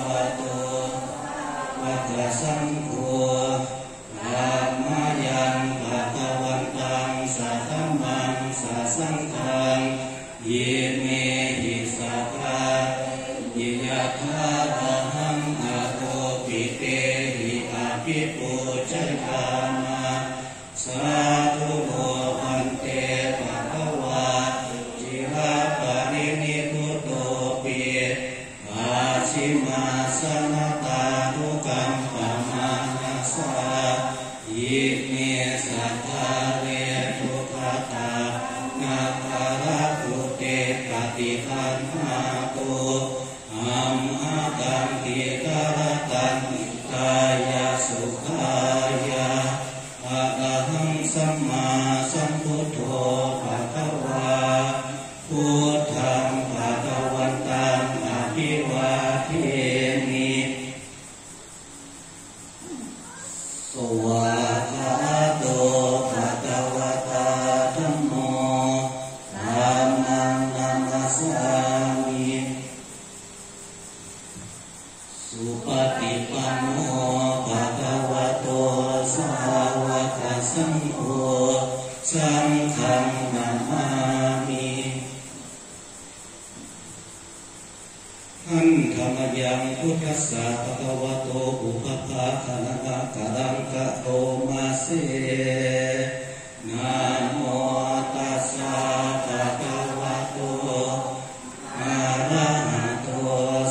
วะโตภะคะสังโฆธัมมายังภะคะวันตังสัทธัมมังสัสสังฆังยิเมหิสัพพะยิยะถาอะหังอะโตปิเตหิอาภิปูชฌามะสาธุโมอันเตภะคะวะจิระปรินิพพุตโตปิอาชิมาสนะตานุกัมปะมานัสสะยิเมสัทธาเรทุกขตานาคาระปุเตปฏิคันหาตุอัมหะตังกิกรตังกายสุขายะอะระหังสัมมาสัมพุทโธภะคะวาพุทธังภะคะวันตังอภิวาเทมิสวากขาโตภะคะวะตาธัมโมธัมมังนัมมัสสามิสุปฏิปันโนภะคะวะโตสาวกสังโฆสังฆังนามามิหันธรรมยังพุทธัสสะภะคะวะโตอุปภาคณะกะรังกะโตมาเสนะโมตัสสะภะคะวะโตอะระหะโต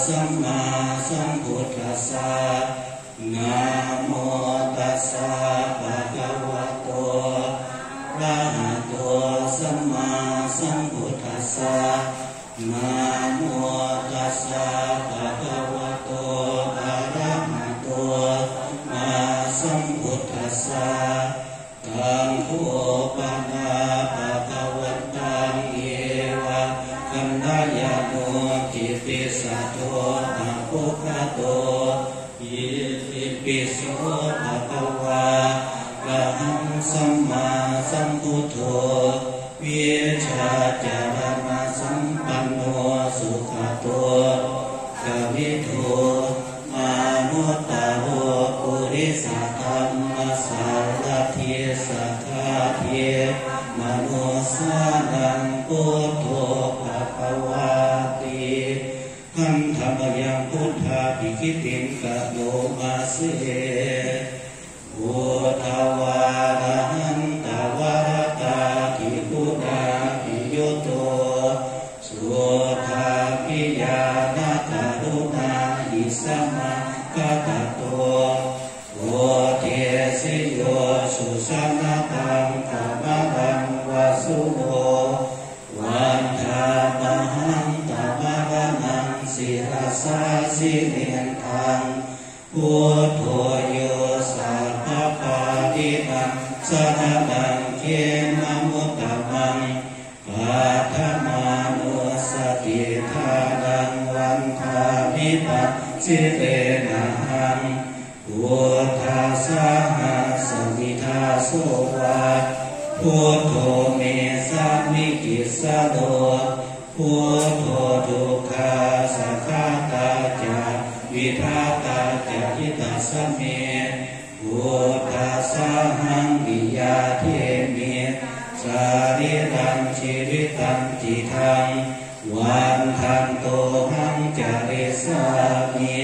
สัมมาสัมพุทธัสสะนะโมตัสสะภะคะวะโตอะระหะโตสัมมาสัมพุทธัสสะนะโมตัสสะภะคะวะโตอะระหะโตสัมมาสัมพุทธัสสะตังโฆปนาภะคะวันตังเอวะคันธายาโนกิติสัตโตอะภุคโตอิติปิโสภะคะวะอะหังสัมมาสัมพุทโธวิชาจารณะสัมปันโนสุขโตกวิโทมานุตตโรปุริสธรรมสารถิสัทธาเทมโนสานังพุทโธภะคะวาติหันธรรมยังพุทธาภิคิติงกะโลมาเสโอทวาระหันตวารตาทิพุทธาภิยุโตสุธาภิญาณกรุณาหิสัมมากัตโตโอเทสิโยสุสันตังธรรมรังวาสุโนวันธามหังตมรณังสิรสาสิเนทังพุทโธโยสัพพปาติตังสรณังเขมมุตตมังปัฏฐมานุสติทานังวันทามิปัสสิเตนะหังพุทธัสสะสมิทาโสวะพุทโธเมสัมมิกิสสะโลพุทโธทุกขาสัคขตาจาวิทาตาจาหิตัสสะเมพุทธัสสะหังวิยาเทมิสาริตังชีวิตังจิตังวันทันโตหังจาริสามิ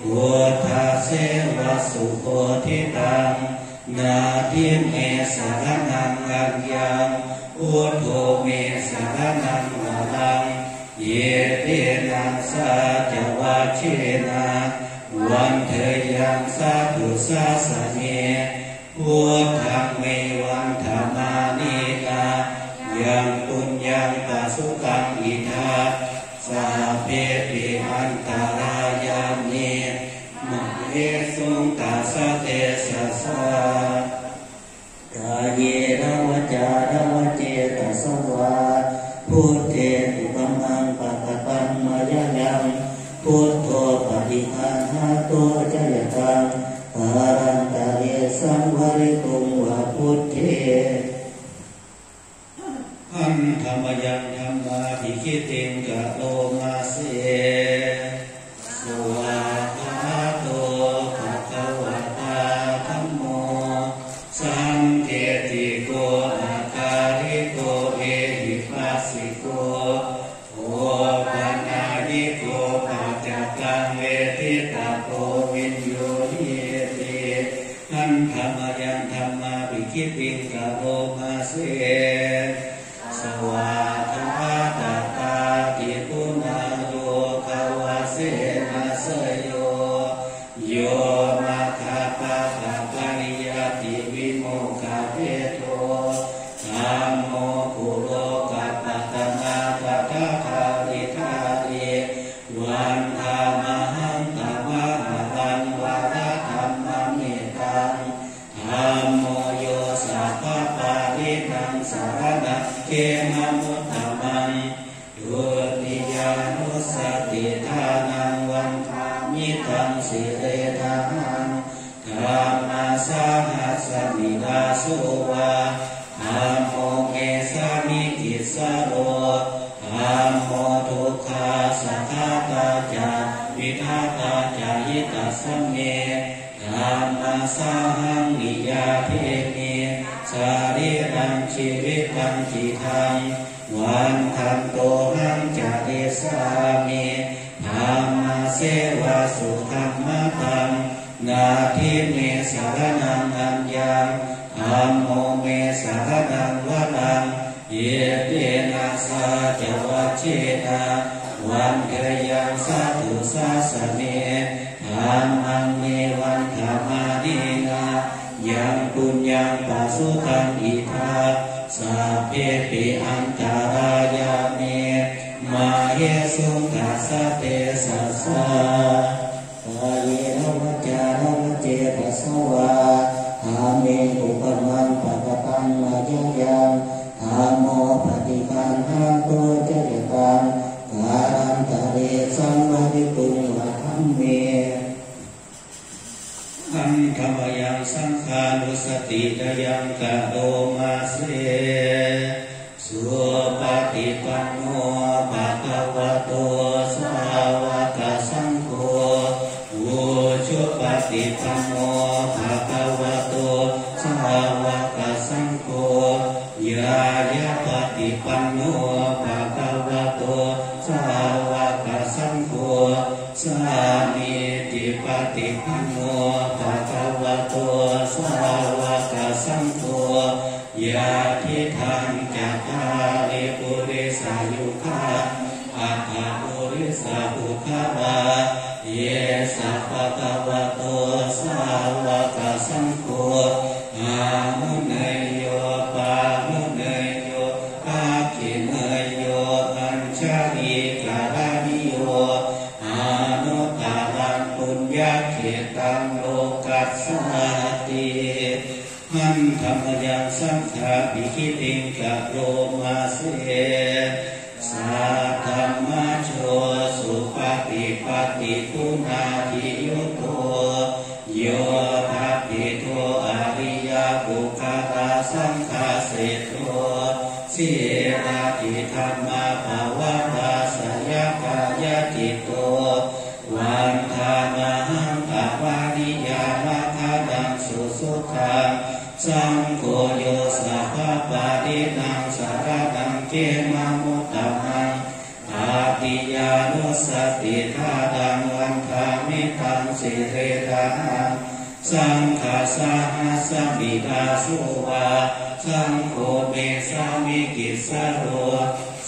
พุทธาเสวะสุโคทิตังนาทิเมสรนังกัญญังพุทโธเมสรนังวรังเยเตนะสาจวะเชนะวันเทยังสาธุสาสเนพุทธังเมวังธรรมานิกายังปุญญังปัสสุตังอิทัสสาเพปิอันตรายานิมะเอสุงตัสสะเตสะสะกายเยนะวจารวเจตสวาพุทเทตุปัมมังปัตตัมมายายังพุทโธปฏิภาณโตจยตังปารันตะเยสังวริตุงวะพุทเทหันธรรมยังธรรมาภิคิติงกะโลมาเสสวา งเวทิตาโพวินโยหิติขันธมยังธรรมาวิคิปิงกะโรมาเสสวาทาตาตาติปุนาโยภาวะเสนาเสโยโยมาคาปะปะปริยติวิโมกขเวโทธัมโมกุโลกัปปะตนาตถาคาริธาริวันธามหังตวะหะตังวะระธัมมมิตังธัมโมโยสัพพะปาริตังสารณะเขมมุตตมังดุติยานุสติทานังวันธามิตังสิเรธัมมังธัมมาสหัสสมิดาสุวาธัมโมเกสามิกิสโรธัมโมทุกขาสัทธาตาจาวิทาตาจายิตัสสะเมธัมมาสหังนิยาเทมิสาริรังชีวิตังจิตังวันทันโตหังจาเดสามิธัมมาเสวะสุธัมมะตังนาทิเมสารนังอัญญังธัมโมเมสารนังวะลังเยเตนะสาจวัชเชนะวันเทยังสาธุสาสเนธัมมังเมวันธรรมานินายังปุญญังปัสสุตังอิทัสสัพเพปิอันตรายาเมมาเยสุตัสสะเตสัสสะกายเนวจารวเจตสวาธาเมอุปมังปะกตังมายังยังธัมโมปฏิปันหังโตจริตังการันตะเรสัมมาริปุญญธรรมเมขันธมยังสังขานุสติตยังกะโดมาเสสุปฏิปันโนภะคะวะโตสาวกสังโฆอุชุปฏิปันโนภะคะวะโตสาวกสังโฆยายะปฏิปันโนภะคะวะโตสาวกสังโฆสามีจิปฏิปันโนภะคะวะโตสาวกสังโฆยะทิทังจัตตาริปุริสายุคาอัตถะปุริสาภุคาวาเยสัพพะคะวะโตสาวกสังโฆอามุเนยโยปามุเนยโยอาคิเนยโยอัญชลีการานิโยอานุตตรังปุญญเขตังโลกัสสติหันธรรมยังสังฆาปิคิติงกะโรมาเสสัทธัมมาโชสุปฏิปัตติปุนาทิยุโตโยทัพพิโตอริยบุคคลาสังฆาเสโตสีราติธรรมาภาวะตาสยกายจิตโตวันธามหังภาวะนิยามะคาดังสุสุขังสังโฆโยสัพพะปาริตังสารนังเกมมุตตมังอาติยานุสติทาดังวันธามิตังสิเรธัมมังสังฆาสหัสสมิดาสุวาสังโฆเมสามิกิสโร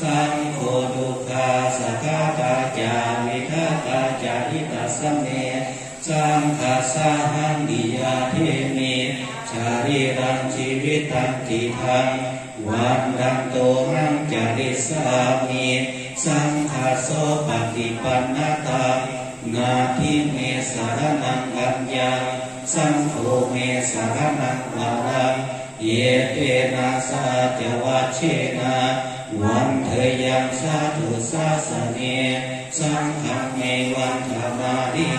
สังโฆดุขาสัทธาตาจาวิทาตาจาหิตัสสะเมสังฆาสหังดิยาเทมิชาริรังชีวิตังจิตังวันดังโตหังจาริสามิสังฆาโสปฏิปันนตังนาทิเมสารนังอัญญังสังโฆเมสารนังวารังเยเตนะสาจวัชเชนะวันเทยังสาธุสาสเนสังฆังเมวันธรรมาริ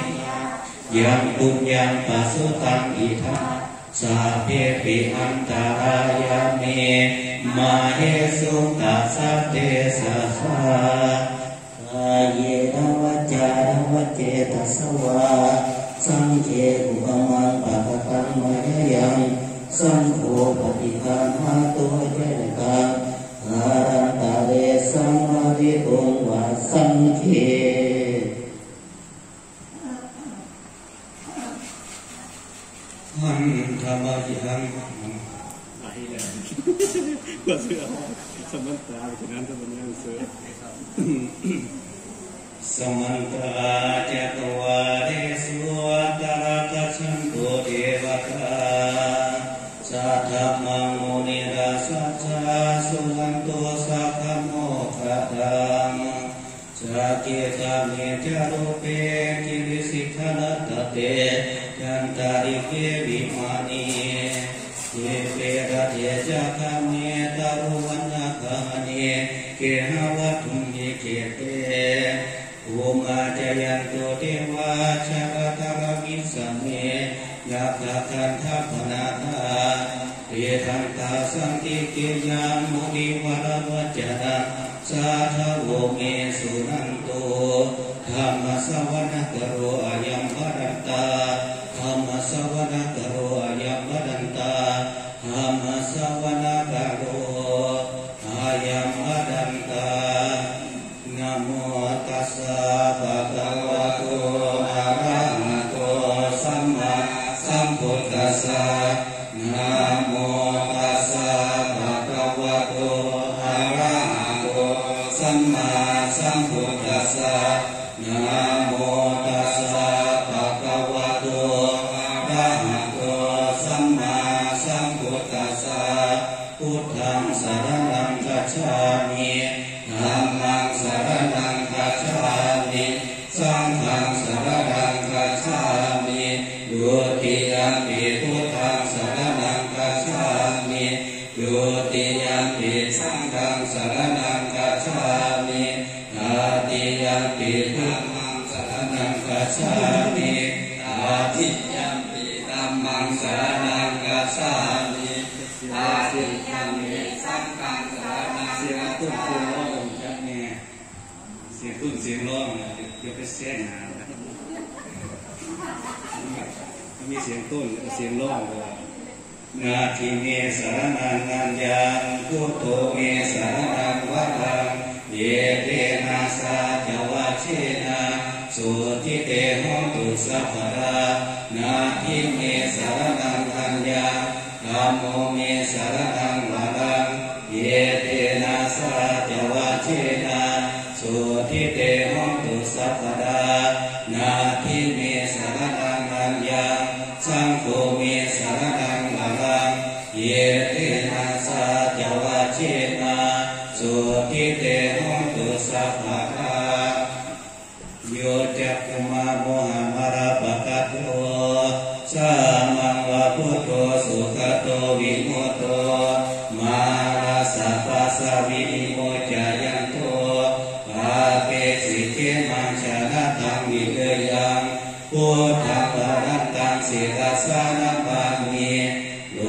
ยังปุญญังปัสสุตังอิทัสสัพเพปิอันตรายาเมมาเหสุตัสสะเตสัสสะกายเนวจารวเจตสวาสังเขอุปมังปะกตังมะยังสังโฆปฏิปันหาโตเจตังอารันตะ เร สัมมาริปุญวะสังเข สังฆาสหัสสมิดาสุวาสังโฆเมสามิกิสโรสังโฆดุขาสัทธาตาจาวิทาตาจาหิตัสสะเมสังฆาสาหัสสมิดาสุวาสังโฆเมสามิกิสโรสังโฆดุขาสัทธาตาจาวิทาตาจาหิตัสสะเมสังฆาสาหัสสมิดาสุวาสังโฆเมสามิกิสโรสังโฆดุขาสัทธาตาจาวิทาตาจาหิตัสสะเม หันธรรมยังก็เสือสมันตาฉะนั้นจะเป็นยังเสือสมันตาจัตวาเรสุตระกัจฉันตุเทวตาสัทธมังมุนิราสัจจาสุขันตุสัพพโมคขัดังสักเกตาเมจารุเปกิริสิกขนัตเตยันตาริเกวิมานีเยเประเทจักเมตารุวันนาคานีเกหะวัตถุมิเกเตอุมาจยันตุเทวาชะกตระวิสเมยักขะคันทัพนาธาเตทันตาสันติเกยังมุนิวรวัจจนะสาธโวเมสุนันโตธรรมสวนะกโรอายัมวรันตาธรรมสวนะกโรอายัมวรันตาธรรมสวนะกโรอายัมวรันตานะโมตัสสะภะคะวะโตอะระหะโตสัมมาสัมพุทธัสสะนะโมตัสสะภะคะวะโตอะระหะโตสัมมาสัมพุทธัสสะนะโมตัสสะภะคะวะโตอะระหะโตสัมมาสัมพุทธัสสะพุทธังสรณังคัจฉามิธัมมังสรณังคัจฉามิสังฆังสรณังคัจฉามิดุติยัมปิพุทธังสรณังคัจฉามิดุติยัมปิสังฆังสรณังคัจฉามิตติยัมปิธัมมังสรณังคัจฉามิตติยัมปิธัมมังสรณังคัจฉามิตติยัมปิสังฆังสรณังคัจฉามิเสียงตุ้นเสียงร้องจักแน่เสียงตุ้นเสียงร้องเดี๋ยวไปเสียงหามีเสียงต้นเสียงร้องด้วยนาทิเมสารนังอัญญังพุทโธเมสารนังวัดังเยเตนะสาจวัชเชนะสุทิเตหะตุสัพพะรานาทิเมสารนังอัญญังธัมโมเมสารนังวัดังเยเตนะสาจวัชเชนะสุทิเตหะตุสัพพะรานาทิเมสารนังอัญญังสังโฆเมสารนังวรังเยเตนะสาจวัชเชนะสุทิเตหะตุสัพพะราโยจักขุมาโมหะมารปะกัตโตสามังวะพุทโธสุขโตวิมุตโตมาราสัพพะสะวินิโมจายันโตปาเปสิเกมังชนะตังวิเลยังพุทธังวรันตังศิรสานะปามิโล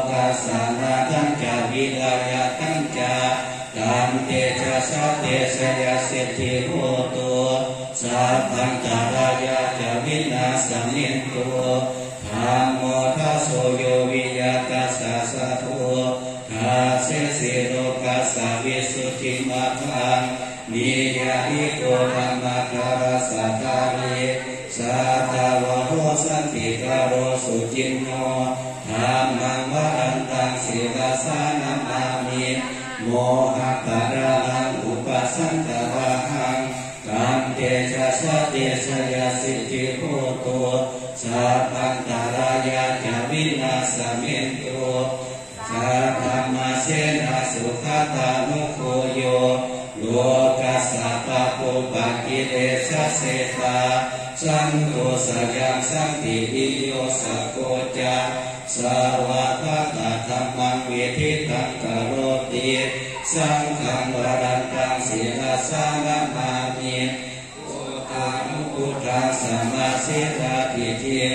กัสสานาทังจาวิลายะทังจาตันเตชะสะเตชะยะสิทธิโหตุสัพพันตารายะจาวินาสมินตุธัมโมทัสโสโยวิยะตัสสะสะโททัสเสสิโลกัสสะวิสุทธิมัคคังนิยาหิโกธัมมะคารสัทธาริสัทธาวะโหสันติกาโรสุจินโนธัมมังวรันตังศิรสานะมามิโมหะปะระหังอุปสันตระหังกัมเตชะสะเตชะยะสิทธิโหตุสัพพันตารายะจาวินาสมินตุสัทธัมมาเสนะสุขตานุโคโยโลกัสสะปะปุปะกิเลสะเสตาสังโฆสยังสังติอิโยสะโกจะสาวะภะคะธัมมังวิธิตังกโรติสังฆังวรันตังศิรสานะมามิโอตานุพุทธังสัมมาสิทาทิทิง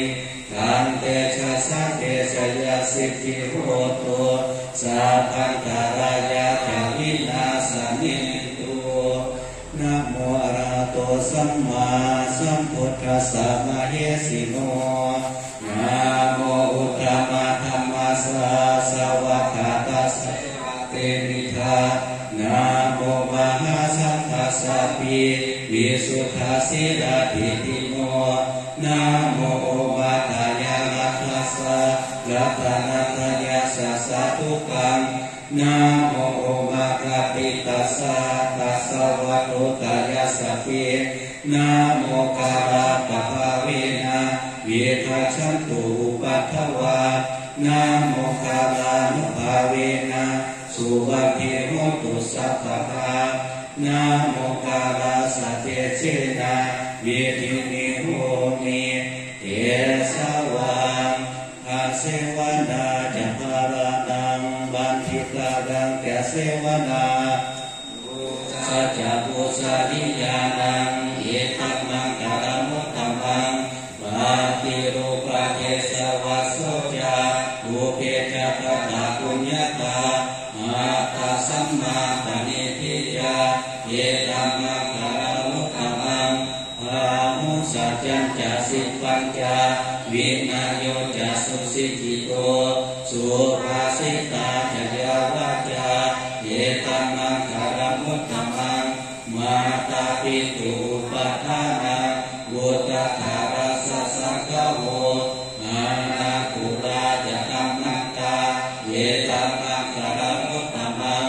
ตันเตชะสะเตชะยะสิทธิโหตุสัพพันตารายะจาวินาสมินตุนะโมอะระหะโตสัมมาสัมพุทธัสสะมะเหสิโนนะโมอุตตมะธัมมัสสะสวะคาตัสสะเตมิทานะโมมหาสังฆัสสะปิวิสุทธัสสิลาภิติโนนะโมอุปาทายานัสสะ นะโมมะกะปิตัสสะภะคะวะโตอะระหะโตสัมมาสัมพุทธัสสะนะโมกาลาปะภาเวนะเวทัชันตุอุปัฏฐวานะโมกาลานุภาเวนะสุวัคเคโหตุสัพพะทานะโมกาลาสัตเตเชนะเวทินิโหมิเตสวังอาเสวนาจะภาระนังบันทิกาดังแก่เสวนาสัจจปุสาลิญาณังเอตัมมังกะระมุตตัมมังปาติรูปะเทสวัสโสจาภูเพจะตถาปุญญตาอาตาสัมมาปณิทิยาเอตัมมังกะระมุตตัมมังภามุสัจจัญจะสิปัญจาวินัยโยจะสุสิกิโตสุภาสิตาจะยาวาจาเอตัมมังกะระมุตตัมมังมาตาปิตุปัฏฐานาวุตถารัสสะสังฆโวอานาคุราจะธัมมังตาเอตัมมังกะระมุตตัมมัง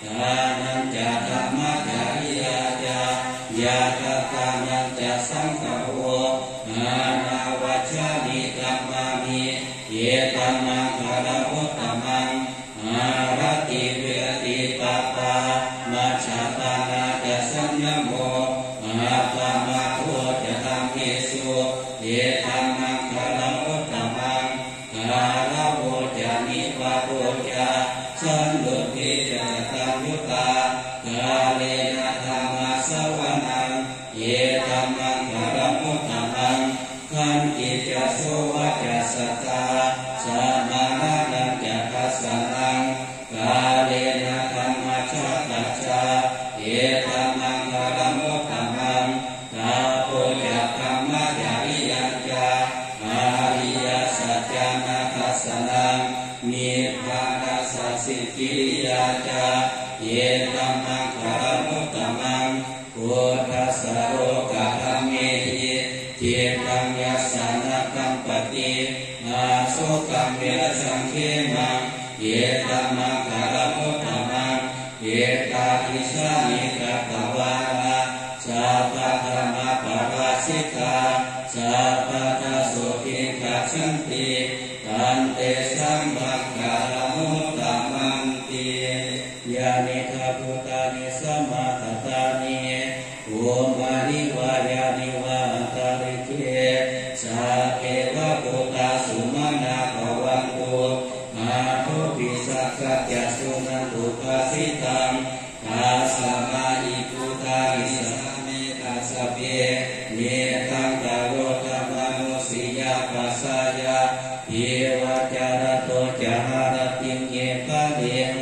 ทานังจะธัมมะจาริยาจายาตตานังจะสังฆโวอานาวัชฌานิกัมมามิเอตัมมังกะระมุตตัมมังอารติวิรติปะปามัชฌาตานาจะสัญญโมอาตมะโคจะธัมเมสุเอตัมมังกะระมุตตัมมังกาลโวจะนิวาโรจะสันโดษทิจะตัญญุตากาเลนะธัมมาสวนังเอตัมมังกะระมุตตัมมังขันติจะโสวะจะสัตตาสัมมานังจะทัสสะนังกาเลนะธัมมาชัตตัจจาเอตัมมังกะระมุตตัมมังตาโพจะธัมมะจาริยัญจาอาริยสัจจานาทัสสะนังนิพพานัสสิกิริยาจาเอตัมมังกะระมุตตัมมังพุทธัสสะโลกะธัมเมหิเทตังยัสสะนะกัมปตินาโสกัมเมระสังเขมังเอตัมมังกะระมุตตัมมังเอตาทิสานิกัตถวานะสัพพะธรรมะปะราสิกาสัพพะทัสสุขิกัจฉันติตันเตสัมมังกะระมุตตัมมังติยานิทาภูตานิสัมมาตตานิโอมานิวายานิวาตาริเกสัพเพวะภูตาสุมาณาภวันตุมาทุปิสักขะจะสุนันตุปัสสิตังตาสัมมาอิภูตานิสัมเมตัสสะเพเนตังตะโรธัมมนุสิยาปัสสายาเทวจารโตจะหารติเงกะเดง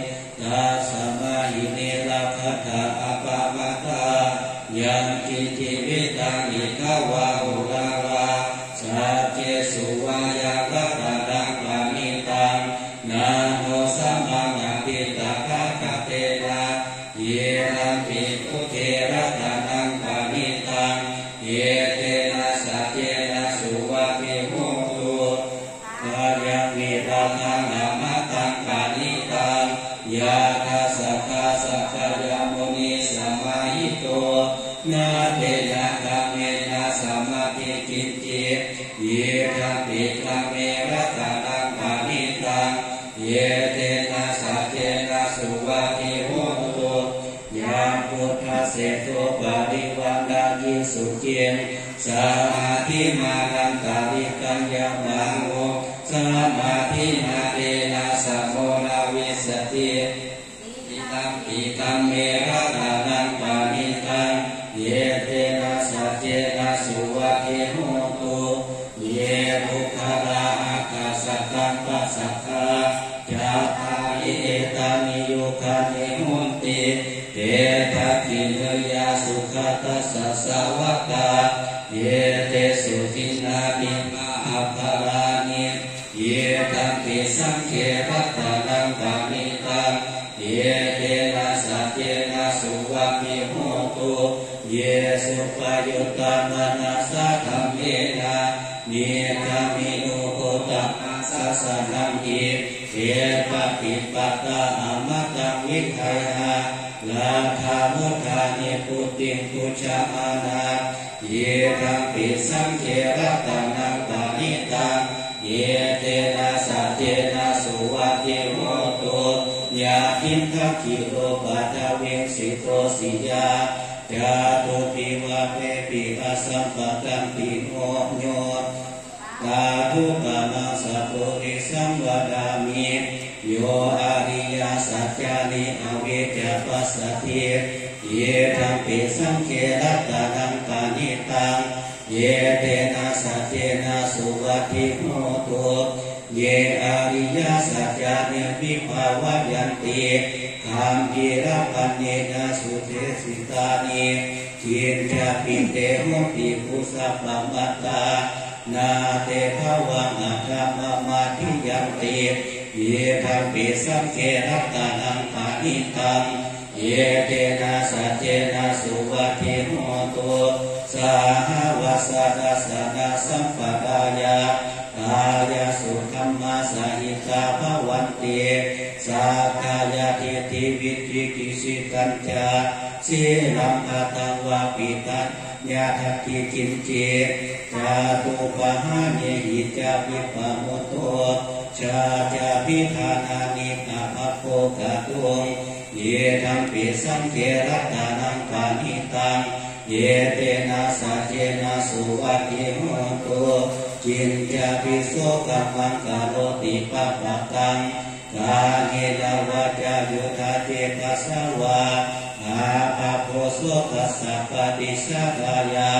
ตาสัมมาหิเนลาภะทาอปะมะตายันติจิวิตังอิกาวาหุราวาสัจเจสุวายากัตตังปานิตังนาโนสัมมังอภิตาคาคเตนะเยนะปิพุเทระตานังปานิตังเยเตนะสัจเจนะสุวัคเคโหตุกายังวิราคังนามาตังปานิตังยาทัสสะทัสสะขยมุนีสัมมาหิโตนาเตนะกัมเมนะสัมมาทิกิจจิเยทัมปิกัมเมระตานังปานิตังเยเตนะสัจเจนะสุวัคเคโหตุยามพุทธเสโตปาริวันดายิสุเกียงสมาธิมานันตาริกัญญามังโมสมาธินาเตนะสัมโมนาวิสติอิตัมปิกัมเมระตานังปานิตังเยเตนะสัจเจนะสุวัคเคโหตุเยบุคลาอาคาสตังปัสสะทาจัตตาริเอตานิโยคานิโหติเตทักขิเนยาสุขตัสสะสาวกาเยเตสุขินามิมาภารานิเยตัมปิสังเขรัตนังปานิตังเยเตนะสัจเจนะสุวัคเคโหตุเยสุปยุตตามนัสสะธัมเมนะเนกามิโนโหตัสสะนังอิ เอปปิปัตตาอมตังวิไทยาลาภามุทานิปุติงปุชามานาเยธัมปิสังเขระตังนังปานิตังเยเตนะสัตเตนะสุวัติโหตุยาทินทักขิโลปัทวิงสิโตสิยาจาตุปิวะเปปิอาสัมปะตังปิโนโยตาทุกานังสัพพุริสังวดามิโยอาริยสัจจานิอเวจปัสสติเยธัมปิสังเขระตานังปานิตังเยเตนะสัจเจนะสุวัตถิโหตุเยอาริยสัจจานิวิภาวะยันติธรรมปิระปันเนนะสุเทสิตานิทินจาปิเตโหติปุสัพพมัตตานาเตภวังอัตมะมาทิยันติเยธัมปิสังเขระตานังปานิตังเยเตนะสัจเจนะสุวัตถิโหตุสาหวัสดัสนะสัมปดายากายสุธัมมาสหิตาภวันติสากายทิฏฐิวิจิกิสิตัญจาสีลังอัตวะปิตัญญาทัตถิกินจิจาตุปหานิหิจาวิปโมโตชาจาพิธานานิอาภโภกตุงเยธัมปิสังเขระตานังปานิตังเยเตนะสัจเจนะสุวัตถิโหตุจินจาปิโสกัมมังกโรติปัปปะตังกาเนนวาจายุทธาเตปัสสวะอาภาโพโสกัสสะปฏิสักายา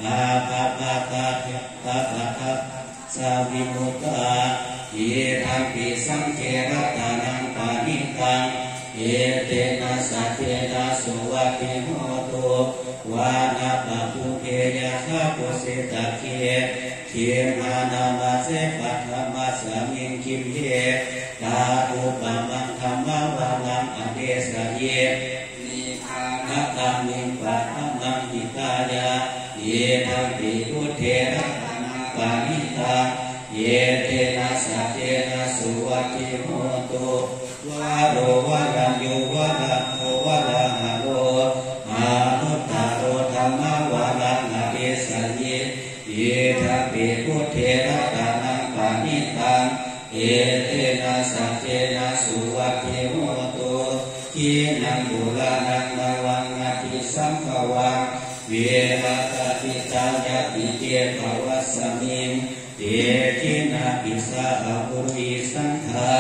อาภาปะตาตะตะตะสาวิมุตตาเยธัมปิสังเขระตานังปานิตังเอเตนะสัจเจนะสุวัตถิโหตุวานาปะภูเกยะคาปุสิตะเกเขมานามาเสปัทธมัสสามิงคิมเฮตาตุปะมังธัมมวานังอเดสะเยนิทานะตังมิงปัทธมังหิตายะเยธัมปิพุทเถระตานังปานิตังเยเตนะสัจเจนะสุวัตถิโหตุวาโรวะรัญโยวะระโทวะระหะโรอานุตตโรธัมมวานังอเดสะเยเยธัมปิพุทเถระตานังปานิตังเอเตนะสัจเจนะสุวัตถิโหตุขีนังบุรานังนวังนาทิสัมภวังเวรตติตายะติเจภวัสสมิงเตทินาปิสาภุริสังฆา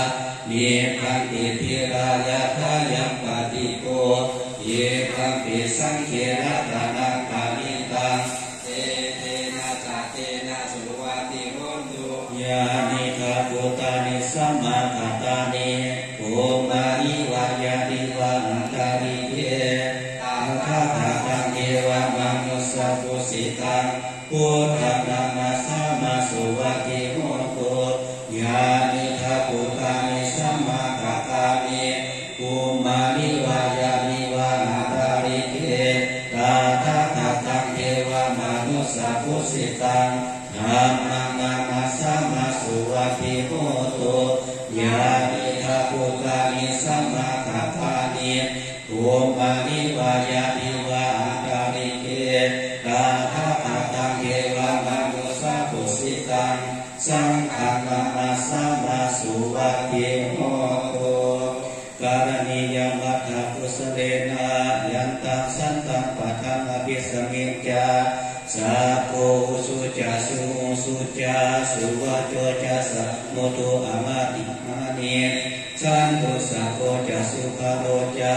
เนคันติทิรายะทายัมปติโกเยคัมปิสังเขระตานังปานิตังเตเตนะสัจเจนะสุวัตถิโหตุยานิคาปุตานิสัมมาคตานิโอมานิวายานิวันตาริเยตาคาถาตังเทวะมังนุสัพพุสิตังพุทธังนามาสัมมาสุวัตถิโหตุยานิคาปุตานิสัมมาคตานิโอมานิวายานิวันตาริเยตาคาถาตังเทวะมังนุสัพพุสิตังธัมมังนามาสัมมาสุวัตถิโหตุยานิคาปุตานิสัมมาคตานิโอมานิวายานิวันตาริเยตาคาถาตังเทวะมังนุสัพพุสิตังสังฆังนามาสัมมาสุวัตถิโหตุการณิยมัตถกุสเลนะยันตังสันตังปัฏฐังอภิสมิงจาสาโกสุจาสุจาสุวัจโจจาสัมโมตุอามาติมานิสันตุสัพโพจาสุภโรจา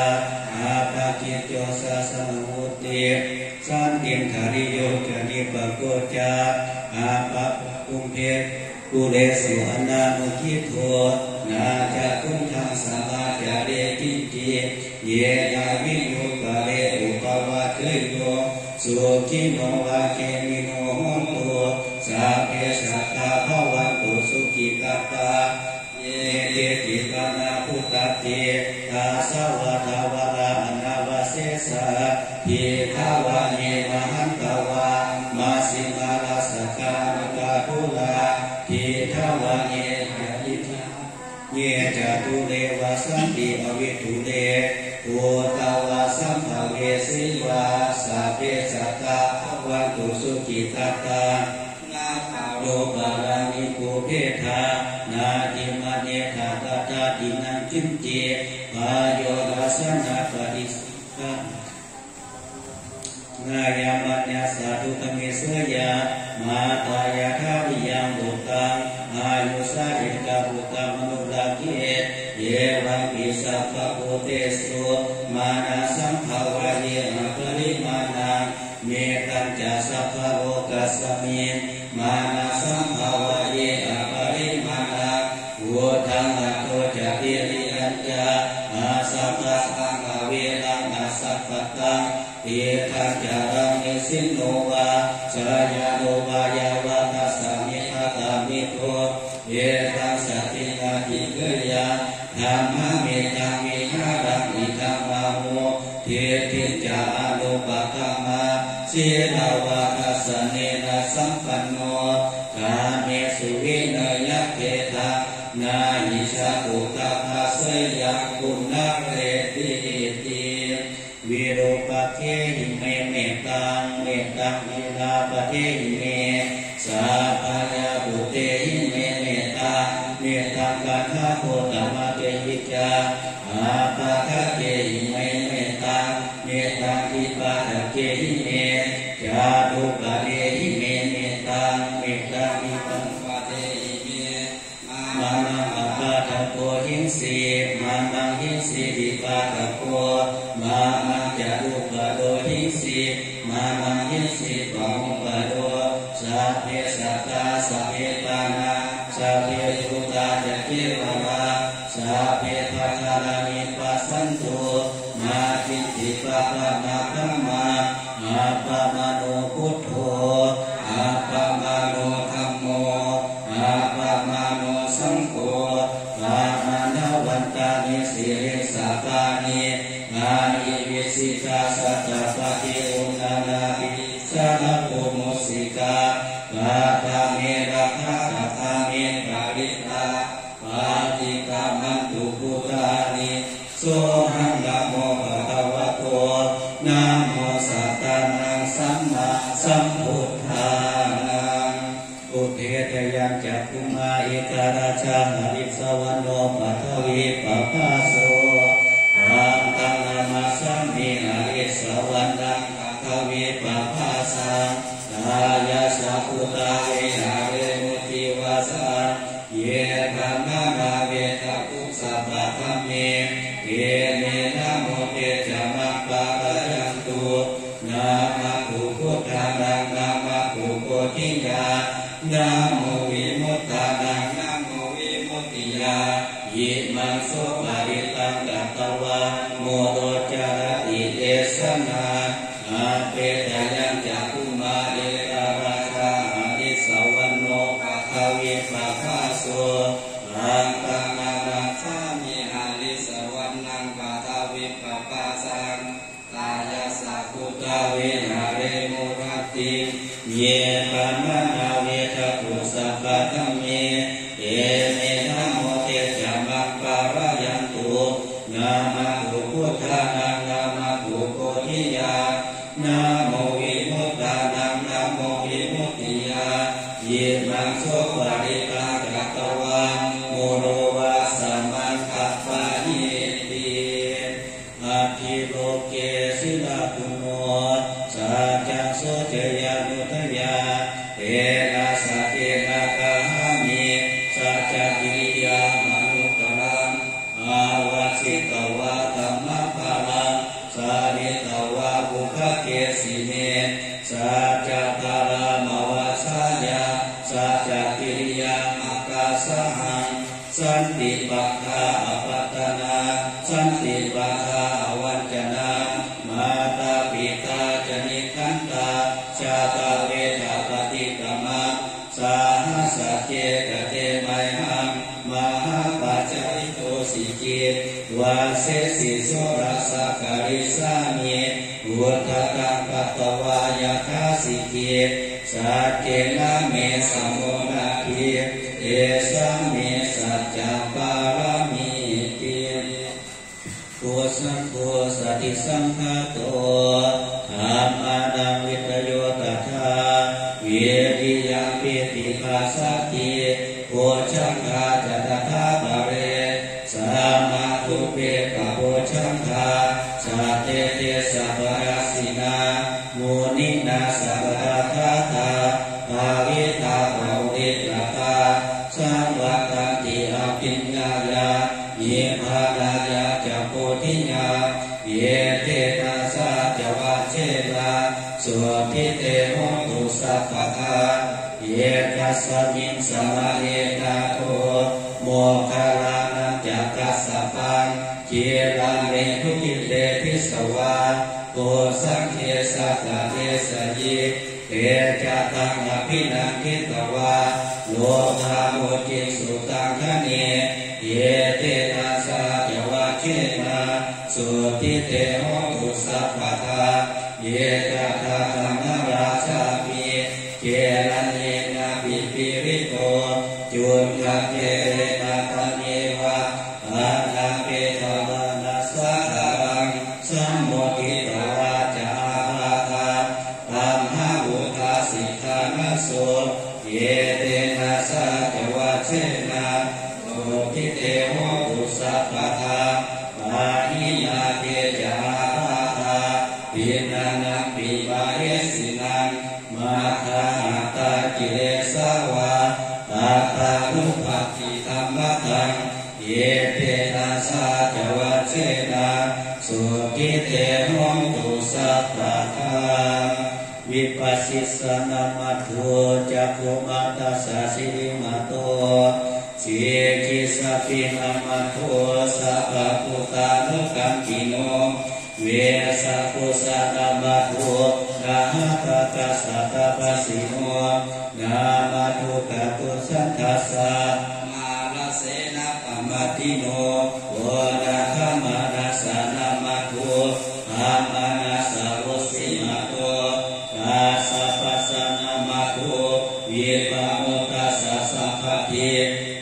อาภาคิโยสัสสมุตติสันติมธาริโยจานิปโกจาอาภะปุเพกุเลสุอนามุขิโทนาจะคุณทังสมาจาเรกิจิเยยาวิโยกะเลอุปวัตเตโยสุขิโนวาเคมิโนโหตุสัพเพสัตตาภวันตุสุขิกตาเยเตติกานาพุตติ ตาสวะทาวะระอนาวเสสะทิทาวะเนมหันตวะมาสิมาลาสกามกาทุลาทิทาวะเนยะทิทะเย ปารามิภูเพธานาทิมาเนธาตตาตินังจิมเจปายโยราสนาปฏิสิกานายามัญญาสาธุตเมเสยามาตายาทาวิยังบุตังอายุสาเอกาบุตามนุลาเกเยวังปิสัพพะโพเตสุมานาสัมภาวะเยอปริมาณังเมตัญจสัพพะโลกัสสมิงมานาสัมภาวะเยอปริมาณังวุธังอัตโตจะติริยัญจาอาสัพพะสังฆเวรังอาสัพพะตังเอทัจจารังนิสินโนวาชายาโนวายาวะทัสสะมิภะตามิโตเอตังสัตตินาทิเกยาธรรมะเมตังวิหารังอิทัมมาโมเทติจาอนุปะคะมาเสนาวะทัสสะเนนะสัมปันโนกาเมสุวินยะเทธานาหิชาตุตะภะเสยักขุณะเรติติวิโรปะเทหิเมเมตังเมตังวิลาปะเทหิเมสาภายาปุเตหิเมเมตังเมตังกัณหะโพตมะเตหิจาอาปะทะเกหิเมเมตังเมตังทิปะทะเกหิเมจาตุปะเตหิเมเมตังเมตังทิปังปะเตหิเมมานังอปะทะโพหิงสีมานังหิงสีดิปะทะโพมานังจารุปะโดหิงสีมานังหิงสีปะหุปะโดสัพเพสัตตาสัพเพปานาสัพเพทุตาจะเกวราสัพเพปัทารามิปัสสันตุมาทิฏฐิปะปะนาคัมมาอาปะมโนพุทโธอาปะมโนธัมโมอาปะมโนสังโฆปะมานาวันตานิสิริสัตตานิอานิวิสิกาสัจจปะทิอุณานาภิสารโภมุสิกาปะทาเมระภะทะทาเมปะริตาปาติกามันตุพุทธานิโสหังนะโมภะคะวะโตนะโมสัตตานังสัมมาสัมพุทธานังอุเทตยังจักขุมาเอกราชาหริสวรรณโนปัทวีปะภาโสตังตังนามาสัมมิหริสวรรณังปัทวีปะภาสังตายาสัพพุตาเวหาเรมุติวาสาเยธรรมนาเวทะกุสัพพะธัมเมเกเมนะโมเตจามัปปะระยันตุนามาภูพุทธานังนามาภูโพธิญานะโมวิมุตตานังนะโมวิมุตติยายิมังโสปะริตังกัตตวะโมโรจารติเอสนาอาเปตยังจักขุมาเอกราชาหริสวรรณโนปัทวีปะภาโสตังตังนามาสามิหริสวรรณังปัทวีปะภาสังตายาสัพพุตาเวหาเรมุทัตติเยปะมะนาเวทะกุสัพพะธัมเมเอเมนะโมเตจามัปปะระยันตุนามาภูพุทธานังนามาภูโพธิญานะโมวิมุตตานังนะโมวิมุตติยาเยมังโสปะริตังกัตตวะโมโรวาสัมมังคัปปะหิติอาทิโลเกศิลาปุโนสัจจังโสเจยานุทยาเตนะสะเทนะกะหามิสัจจกิริยามนุตตรังอาวาสิตวะธัมมะภาลังสาริตวะบุคเกสิเมสัจจตารามวาชายาสัจจกิริยามากาสหังสันติปัฏฐาอปัตตนาสันติปัฏฐาอวัจจนามาตาปิตาจนิคันตาชาตาเวทาปฏิกรรมะสาหัสเจกเตไมหังมหาปัจจริโตสิกิวาเสสิโสรัสสะกริสามิอุทธกังปัตตวายาคาสิกิสัจเจนะเมสัมโมนาคิเอสัมเมสัจจปารามิติโกสังโฆสติสังฆาโตธัมมานังวิทโยตถาเวริยังปิติภา สกิโพชังคาจัตถาปะเรสามาตุเปกะโพชังคาสาเตเตสัพพะสินามุนินาสัพพะทาตาภาวิตาภาวิตตาสังวัตติอภิญญายาเยภารายาจัโพธิญาเยเตนะสาจวัชเชนะสุทิเตโหตุสัพพะเยกัสสมิงสมาเอนาโตโมคาลานันจักกัสสปังเจรังเรทุกิเลพิสวาโกสังเทสัตเทสยิเตจัตังอภินันทิตวาโลภะโมจิสุตังคะเนเยเตนะสาจวัชเชนะสุทิเตโหตุสัพพะเยจัตตังนราชาปิเจรัญเยนะปิปิริโตจุลกะเทนะตะเนวะอานาเปตวะนัสสะรังสัมโมทิตวาจาราธาธัมมะอุทาสิทานะโสเยเตนะสาจวัชเชนะสุทิเตโหตุสัพพะปาหินาเตจาราธาปินานังปิบาเยสินังมาคาหัตตากิเลสาวาตาตานุปัฏฐิธรรมตังเยเตนะสาจวัชเชนะสุขิเตโหตุสัพพะวิปัสสิสนามัตโถจักขุมัตตสัสสิริมัตโตสีกิสปินามัตโถสัพพะพุทธานุกัมปิโนเวสัพพุสัตมัตโถนาหะตตะสัตตะปัสสิโนนามัตโถกะตุสันทัสสะมาลเสนะปมัตติโนโวนะธรรมานัสสะนามัตโถอามานัสสะวุสิมัตโตกาสัพพะสะนามัตโถวิปัมมุตตะสัสสะภะทิ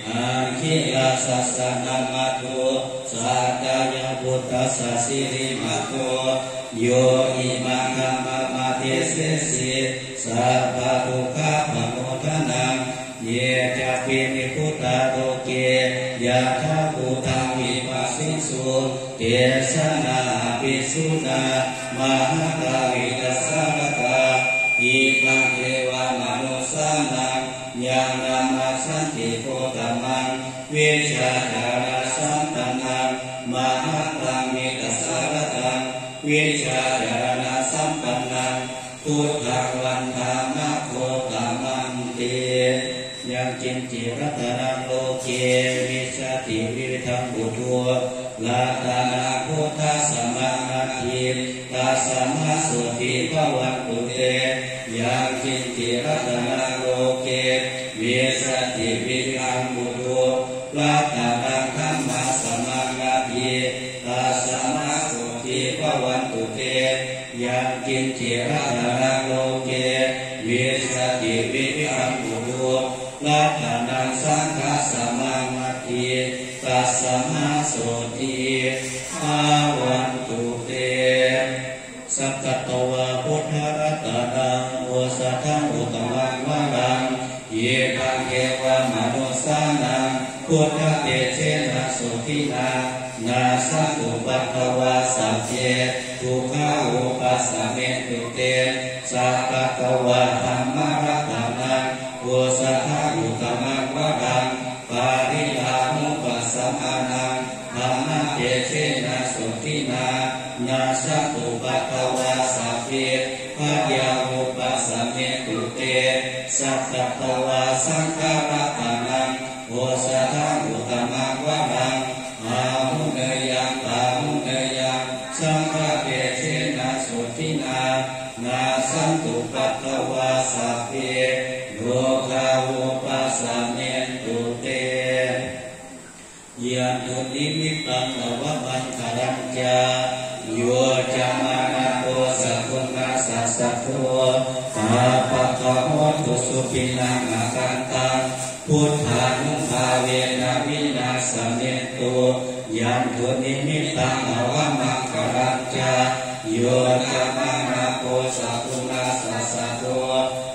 อังคิลาสัสสะนามัตโถสัตตายะพุทธัสสะสิริมัตโตโยอิมังคัมมะมะเทเสสิสัพพะทุกขะปะโมทนังเยจะปินิพุทธะโลเกยะถาภูตังวิปัสสิสุเตสนาภิกษุนามหากาวิตัสสะกะอิปังเทวมนุสสานังยังนามาสันติโพธรรมังวิชาจาระสัมปันนังมหาตังมิตัสสะตังวิชาจาระสัมปันนังพุทธังวันธรรมะโคตมันติยังจินจิรัตนังโลเกวิชาติวิธังบุตุลาตานาพุทธสมานาทิตัสสะมะสุติภวันตุเตยังจินจิรัตนังโลเกวิชาติวิธังบุตุลาตานาธัมมะสมานาทิตัสสะมะสุติภวันตุเตยังจินจิรัตนังโลเกวิชาติวิธังบุตุลัตถานังสังฆะสมานาทิตัสสะมะโสติภาวันตุเตสัพพะตวะพุทธรัตนังโอสัทธังอุตมังวะรังเยตังเกวะมนุสสานังพุทธเตเชนะสุขินานาสังอุปัฏฐวาสัพเพทุกขาอุปัสสะเมตุเตสัพพะตวะธัมมรัตนังโอสัทธังอุตมังวะรังปาริยานุปัสสะมานังธัมมะเตเชนะสุขินานาสังอุปัฏฐวาสัพเพปัญญาอุปัสสะเมตุเตสัพพะตวะสังฆรัตนังโอสัทธังอุตมังวะรังอาหุเนยังปาหุเนยังสังฆเตเชนะสุขินานาสันตุปัฏฐวาสัพเพโลกาวุปัสสะเมตุเตยันตุนิมิตังนวมังคารัญจาโยจามานะโตสัพพุนาสัสสะโตตาปะกะโหตุสุปินังอากันตังพุทธานุภาเวนะวินาสเมตุยันตุนิมิตังนวมังคารัญจาโยจามานะโตสัพพุนาสัสสะโต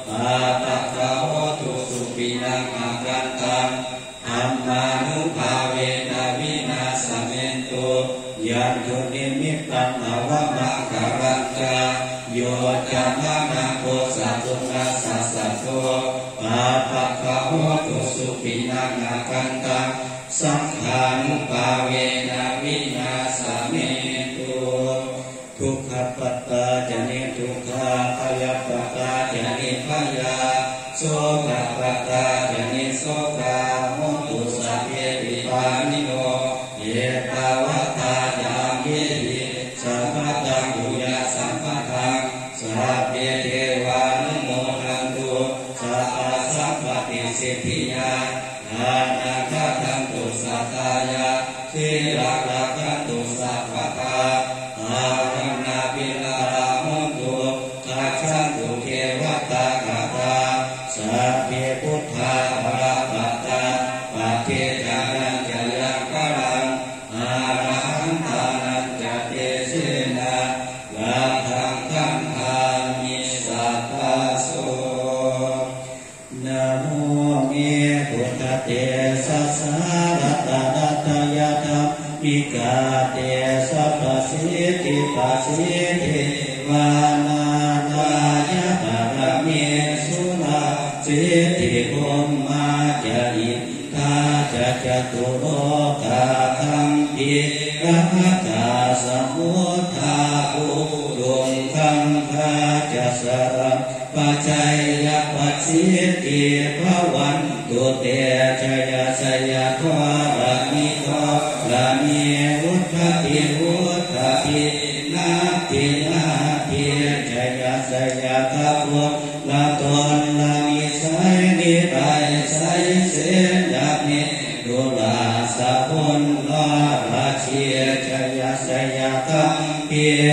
ตาปะกะโหตุสุปิ นังอากันตังธัมมานุภาเวนะวินาสเมตุยันโยนิมิตตังอวมังคารังกาโยจะมานาโคสัตุนาสัสสะโตปาปะคะโหตุสุปินังอากันตังสังฆานุภาเวนะวินาสเมตุทุกขปัตตาจะนิทุกขาพยาปัตตาจะนิพยาโสกปัตตาจะนิโสกาโหตุสัพเพปิปานิโนเยตาวะตาจามเยหิสัมปะตังบุญสัมปะทังสัพเพเทวานุโมทันตุสัพพะสัพพติสิทธิยานานาคัตตันตุสัตตายาทีระระคันตุสัพพะทาอารัมนาปิลารามุตุทักขันตุเทวตากาตาสัพเพพุทธาภราปัตตาปะเทจานัญจยังกรังอาระหันตานัญจเตเสนะลังทังคันธามิสัทธาโสนะโมเมพุทธเตสัสสะรัตนัตยะธรรมิกาเตสัพพสิทธิปัสสิทธิวานาลายะปะระเมสุราสิทธิภูมิมาจาริทาจะจตุโลกาธัมปิรัตตาสมุทธาภูดวงคัมภาจะสระปัจจัยปัสสิทธิภวันตุเตชยชยทวาระมิโตละเมวุฒติวุฒตินาตินาติชยชยทัพพละตนละมิสัยนิไปสัยเสนเนดุลาสะพุนลาราเชียชยชยทัพเปีย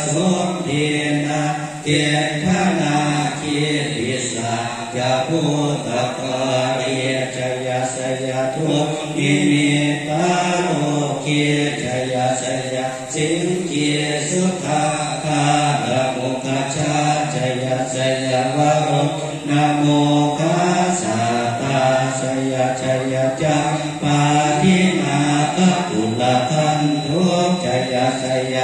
สมเทีนะเจตนาคิปิสาจะพุทธกเรียชยชยทุมิมิตาโลเกชยชยสิงเกสุขะคาระมุขชาชยชยวะโรนะโมกัสสะตาชยชยจัมปาทินาคตุลคันโทชยชย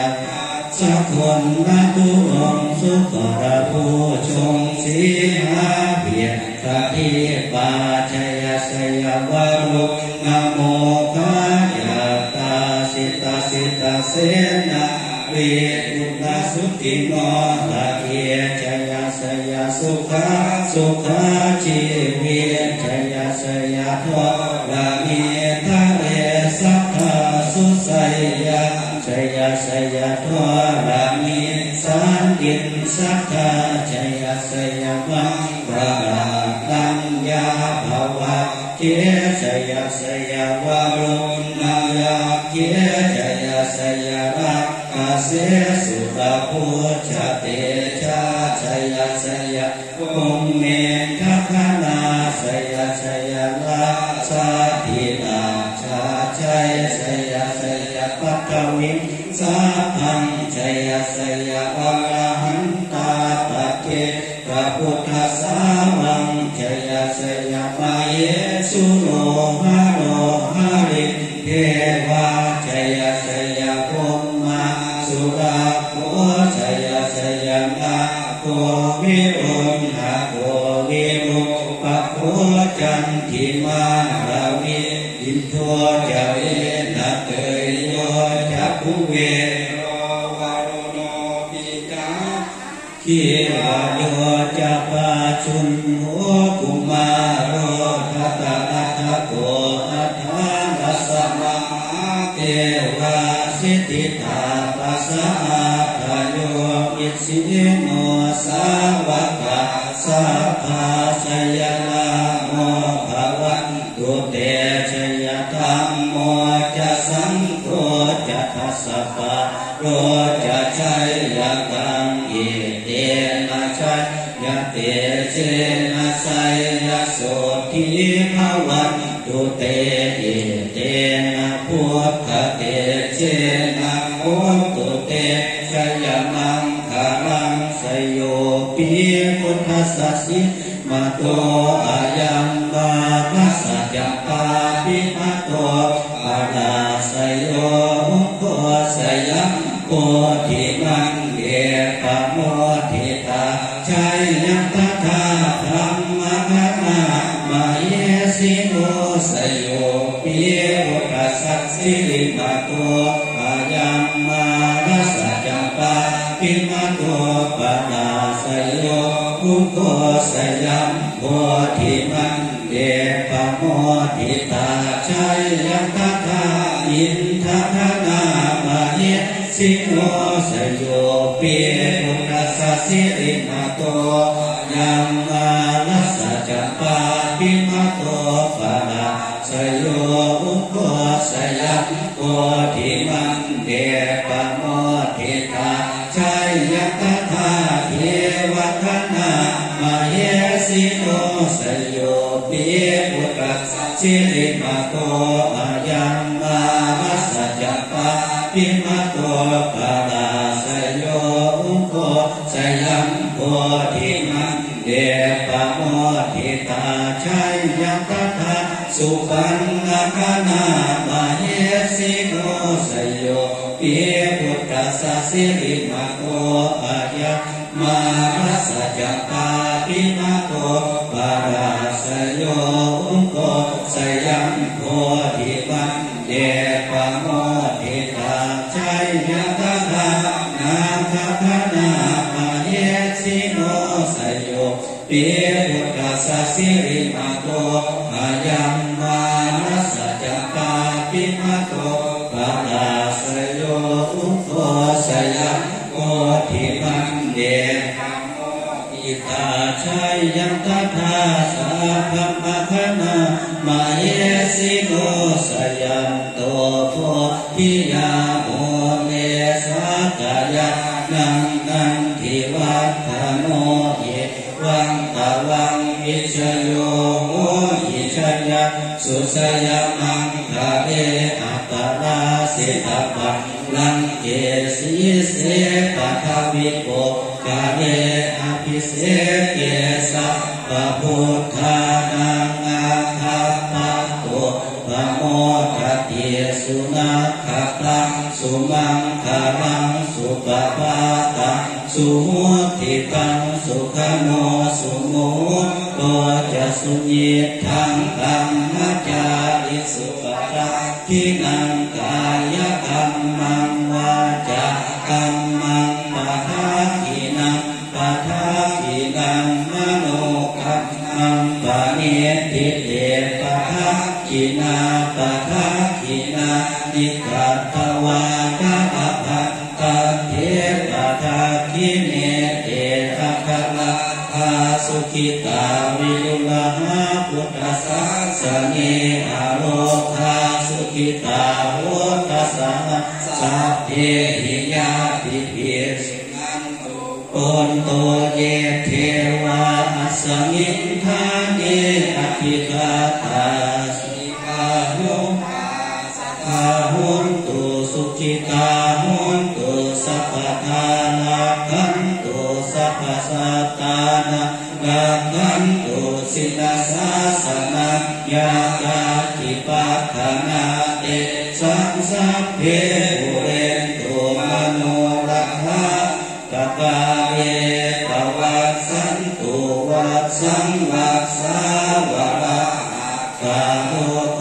สักคนละตุองสุขระผู้ชงสีหาเพียรคติปาชยชยวะโรนะโมกัสยะตาสิตาสิตาเสนาเวทุตาสุติโนตะเกียชยชยสุขะสุขะชีวิชยชยทวะละเมทะเรสัทธาสุสัยยะชยชยทวะละเมสันติสัทธาชยชยมังวะราตัญญาภวะเกชยชยวะโรนายะเกชยชยรักอาเสสุตาพุทธเตชะชยชยภูเมทัคนาชยชยราชาธินาชาชัยชยชยปัตตวิมสาพังชยชยอรหันตาปะเกพระพุทธสาวังชยชยมาเยสุโรหะโรหะริเทวาชยชยภูมิมาสุราโคชยชยนาโควิรุณหะโควิรุปะโคจันทิมาราวิอินโทจเวนะเตยโยจักขุเวโรวารุโนปิกาขีราโยจัปาชุนโหกุมารโรทัตตะอัฏฐโกอัฏฐานัสสะมหาเทวาสิทธิตาปัสสะอาทะโยอิสิโนสาวกะสัพพะชยนาโมภวันตุเตชยธัมโมจะสังโฆจะทัสสะปะโรจะชัยยะกังอิเตนะชัยยะเตเชนะสัยยะโสทิภวันตุเตอิเตนะพุทธเตเชนะโหตุเตชยมังคารังสยโยปิพุทธสัสสิมาโตอายัมบา จัปาปิมาโตปานาสโยโกสยัมโพธิมันเดปะโมทิตาชัยยัตถาธรรมคณามาเยสิโนสโยปิโกสัสสิริมาโตอายัมมารัสจัปาปิมาโตปานาสโยโกสยัมโพธิมันเดปะโมทิตาชัยยัตถาอินทนามาเยสิโนสโยปิโกสัสสิริมาโตยัมมารัสจัปาปิมาโตปานาสโยโกสยัมโพธิมันเดปะโมทิตาชัยยัตถาเทวนามาเยสิโนสโยปิโกสัสสิริมาโตอายัมมารัสจัปาปิมาโตปานาสโยโกสยัมโพธิมันเดปะโมทิตาชัยยัตถาสุปันนคนามาเยสิโนสโยปิโกสัสสิริมาโตอายัมมารัสจัปาปิมาโตปานาสโยโกสยัมโพธิมันเดปะโมทิตาชัยยัตถานาคนามาเยสิโนสโยปิโกสัสสิริมาโตอายัมมารัสจัปาปิมาโตปานาสโยโกสยัมโพธิมันเดปะโมทิตาชัยยัตถาสัพพะคนามาเยสิโนสยันโตโพธิยาโมเมสักยะนันทิวัฒโนเยวังตะวังอิชโยโหอิชยะสุสยะมังคะเรอัตตนาสิทธัพพะลังเกสีเสปะทวิโกกะเรอภิเสเกสะปะพุทธานังอาคัปปะโตปะโมทติสุนัขขตังสุมังคารังสุปปาตังสุมุทิตังสุขโนสุโมโตจะสุญิทังธัมมจาริสุปตะทินังกายกัมมังวาจากัมมังปะทาคินังปะทาคินังมโนกัมมังปะเนติเตปะทาคินาปะทาคินานิกัตตวาตะอะภะตะเทปะทาคิเนเตอะคะละภาสุขิตาวิรุฬหะพุทธสัสสะเนอะโลภาสุขิตาพุทธสัสสะเพหิยาติภิสินันตุปนโตเยเทวาสมิงทาเนอภิคาตาสิกาหุตาหุนตุสุขิตาหุนตุสัพพทานาคันตุสัพพสัตตานาคันตุสิลาสาสนะยากาทิปัฏฐานาเตสังสัพเพปุเรนตุมโนรักขะกะกะเรปวัสสันตุวัสสังวัสสาวะระกะโม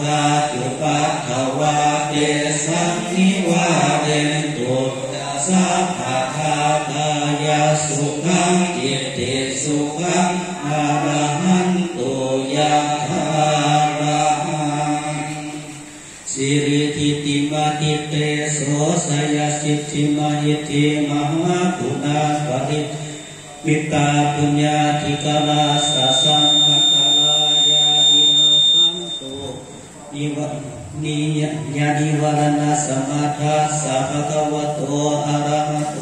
ทาตุปัฏฐวาเตสังนิวาเรนตุสัพพะทาทายาสุขังกิตติสุขังอะระหันตุยะถาระหังสิริทิติมาติเตโสสยสิทธิมหิทธิมหาปุณาปริมิตาปุญญาธิกาลาสัสสังฆกาลายาวินาสันตุนิยานิวรณะสมาทัสสะภะคะวะโตอะระหะโต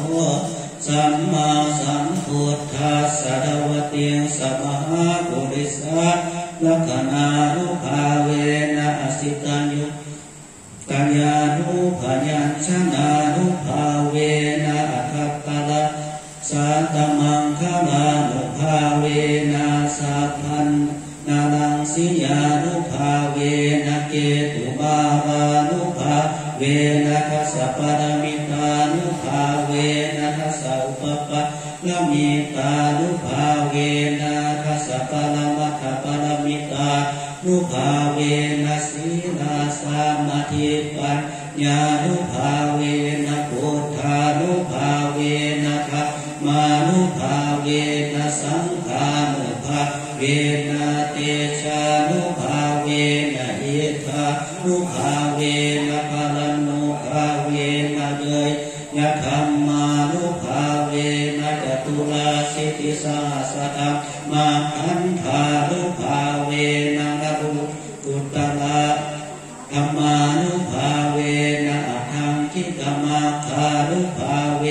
สัมมาสัมพุทธัสสะภะคะวะเตียงสัมมาปุริสะลักขณานุภาเวนะอสิตัญยุกัญญานุพยัญชนะนุภาเวนะอัคคตละสัตตมังคลานุภาเวนะสัพพันนาลังส สิยานุภาเวนะเกตุมารานุภาเวนะทัสสะปรมิตานุภาเวนะทัสสะอุปปะละมิตานุภาเวนะทัสสะปรมัตถปรมิตานุภาเวนะสีนาสามาธิปัญญานุภาเวนะพุทธานุภาเวนะธัมมานุภาเวนะสังฆานุภาเวนะเตชานุภาเวนะอิทธานุภาเวนะพลันนุภาเวนะเดยยะธัมมานุภาเวนะจตุลาสิติสาสะธัมมาคันธานุภาเวนะนรุกุตตะธัมมานุภาเวนะอัฏฐังคิกมัคคานุภาเว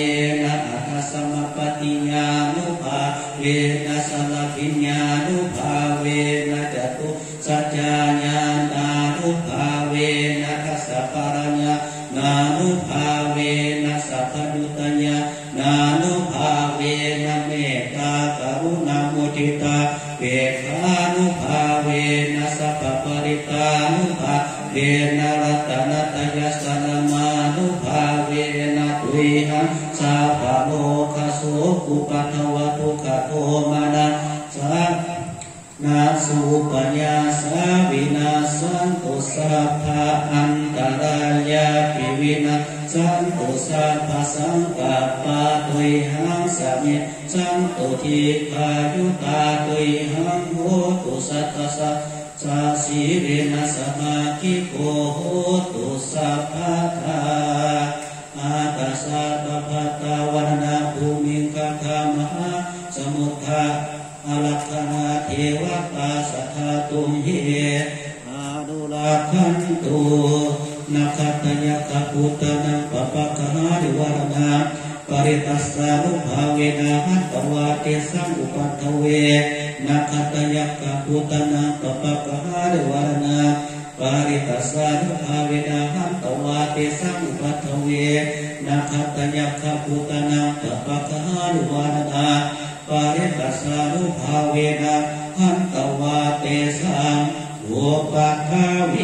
นะอัฏฐสมปฏิญานุภาเวนะสลพิญญานุภาเวนะจตุสัจจญาณานุภาเวนะทัสสะปรญญานานุภาเวนะสัพพดุตญานานุภาเวนะเมตตากรุณามุทิตาเวขานุภาเวนะสัพพปริตานุภาเวนะรัตนะตยัสสนะมานุภาเวนะตุยหังสัพพโลกสุขุปัฏฐวทุกขโทมานะสัพนาสุปัญญาสาวินาสันตุสัพพะอันตรายาปิวินาสันตุสัพพะสังกัปปะตุยหังสมิสันตุทิคายุตาตุยหังโหตุสัตตะสัสาสีเวนะสมาคิโกโหตุสัพพะทาอาตัสสะปะภะตะวันนาภูมิคัคามหาสมุทธาอลัคขณาเทวตาสัทธาตุมหิอานุราคันตุนาคตยะคะพุตตะนังปะปะคะหาริวารณาปริตัสสานุภาเวนะหัตตวาเตสังอุปัฏฐเวนาคตยะคะพุตตะนังปะปะคะหาริวารณาปริตัสสานุภาเวนะหัตตวาเตสังอุปัฏฐเวนาคตยะคะพุตตะนังปะปะคะหาริวารณาปาริตัสสานุภาเวนะหันตวาเตสังอุปัฏฐเว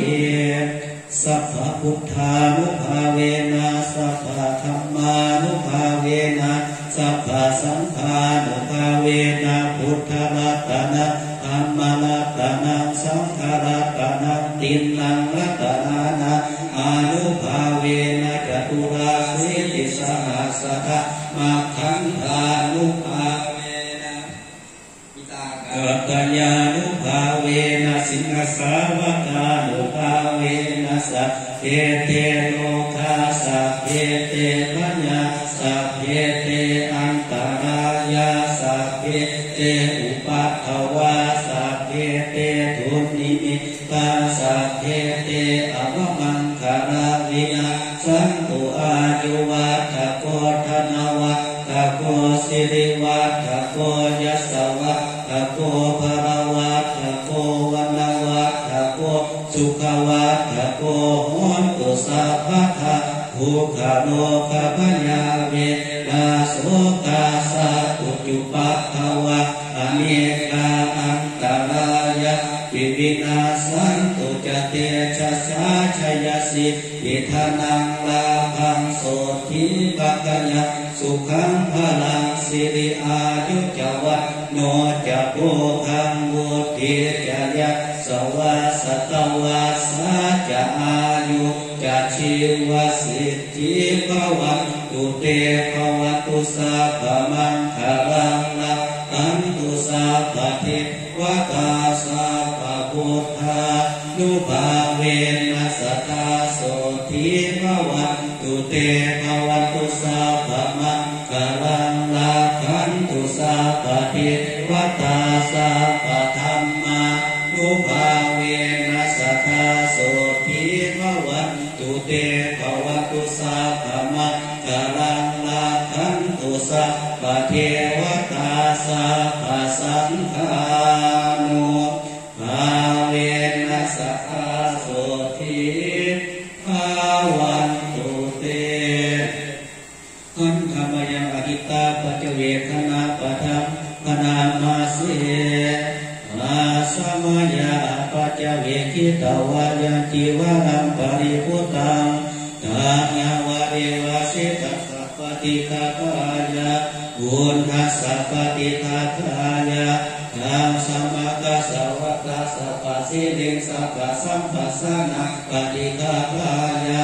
สัพพะพุทธานุภาเวนะสัพพะธัมมานุภาเวนะสัพพะสังฆานุภาเวนะพุทธรัตนะธัมมรัตนะสังฆรัตนะตินนังรัตนะนะอานุภาเวนะจตุราสิติสหัสสะมัคคันธานุภากัตยานุภาเวนะสิงหสาวกานุภาเวนะสัพเพเตโลกาสัพเพเตปัญญาสัพเพเตอันตรายาสัพเพเตอุปัฏฐวาสัพเพเตทุนิมิตาสัพเพเตอวมังคาราวินาสันตุอายุวัฏโกธนวัฏโกสิริวัฏโกยัสสวัฏโกภรวัฏโกวันวัฏโกสุขวัฏโกโหนตุสัพพะทาภูคาโลกาปัญญาเวนาโสกาสะอุจุปัฏฐวะอเนกาอันตรายะวิวินาสันตุจเตชะสาชยสิอิทานังลาภังโสทิปักยะสุขังพลังสิริอายุจวัตโนจะโพคังวุฒิจยะสวะสตวะสาจะอายุจะชีวสิทธิภวันตุเตภวตุสัพพมังคลังละอันตุสัพพทิวตาสัพพพุทธานุภาเวนะสัทธาโสทิภวันตุเตภวันตุสัพพมังคลังละอันตุสัพพทิวตาสัพพธัมมานุภาเวนะสัทธาโสทิภวันตุเตภวันตุสัพพมังคลังละอันตุสัพพเทวตาสัพพสังฆานุภาเวนะสัทธาโสทิภวันตุเตอันธรรมยังอหิตาปัจเจเวคณาปะทังคณามาเสอาสมยาป เวคิตวายันจิวานังปริพุตังทางาวะเดวะสิตัสสะปฏิฆาทายะบุญทัสสะปฏิฆาทายะธรรมสัมมากัสสะวะกัสสะปัสสิลิงสัพพะสัมปัสสะนะปฏิฆาทายะ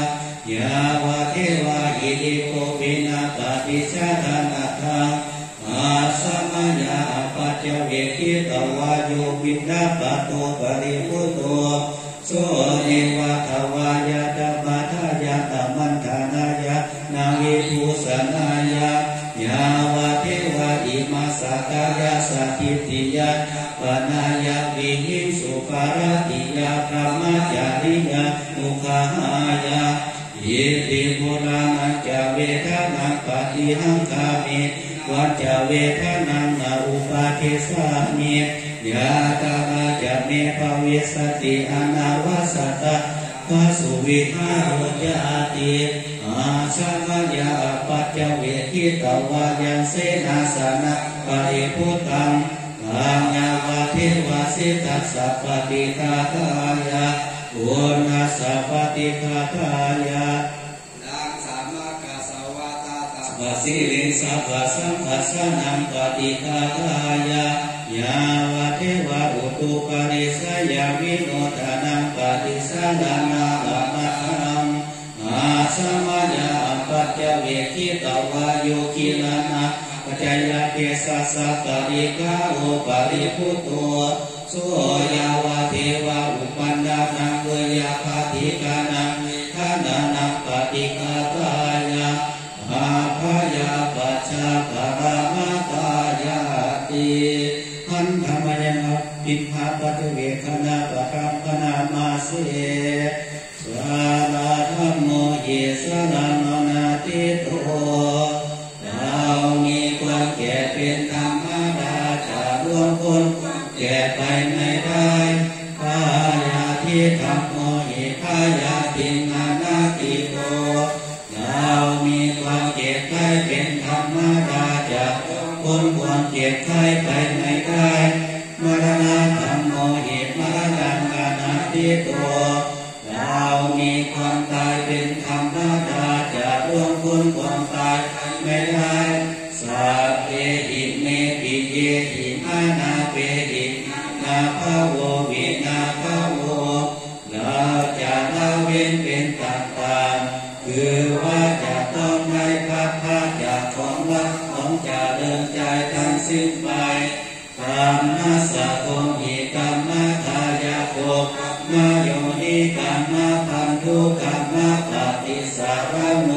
ยาวะเทวะอิติโกปินะปฏิชาทานะทังอาสัมมาญาปัจจเวคิตวาโยปินะปัตโตปริพุตโตโสเนวะทวายะตัมมาทายะตัมมันธานายะนาวิภูสนายะยาวะเทวะอิมาสกายะสัทธิติยะปนายะวิหิงสุภารติยะธรรมจาริยะมุขหายะอิติปุรานัจจเวทนาปฏิหังคามิวัจจเวทนานาอุปาทิสามิยาตาจะเมภวิสติอนาวาสตะภสุวิหารจติอาชามยาปัจจเวคิตวายังเสนาสนะปริพุตังทางาวะเทวะสิตัสสะปฏิฆาทายะอุณหสัพปฏิฆาทายะดังสัมมากัสสวะตาตาปัสสิลิงสัพพะสัมปัสสะนังปฏิฆาทายะยาวะเทวะอุตุปาริสยามิโนทานังปฏิสานานาละมะหังอาสัมมาญาปัจจเวคิตวาโยคิลานะปัจจยเกสัสสะปริฆาโอปริพุตโตโสยาวะเทวะอุปันดานังเวยาภาติกานังทานานังปฏิฆาทายะอาภายาปัจจาปรามาตายาติหันธรรมยังปิภาปัจเวคณาปะคัมปนามาเสสาราธัมโมเยสรานนาติโตเรามีความแก่เป็นธรรมดาจะร่วมคนแก่ไปไม่ได้พายาทิธัมโมหิพายาทินานาติโตเรามีความเจ็บไข้เป็นธรรมดาจะพ้นความเจ็บไข้ไปไม่ได้มรณะธัมโมหิมรณังนานาติโตเรามีความตายเป็นธรรมดาจะร่วงพ้นความตายไม่ได้สัพเพหิเมปิเยหิมานาเปหินาภโววินาภโวเราจะละเว้นเป็นต่างๆคือว่าจะต้องได้พัดพาจากของรักของจะเดินใจทั้งสิ้นไปกรรมสะโกหิกรรมทายาโกมาโยนิกรรมพันธุกรรมปฏิสารโน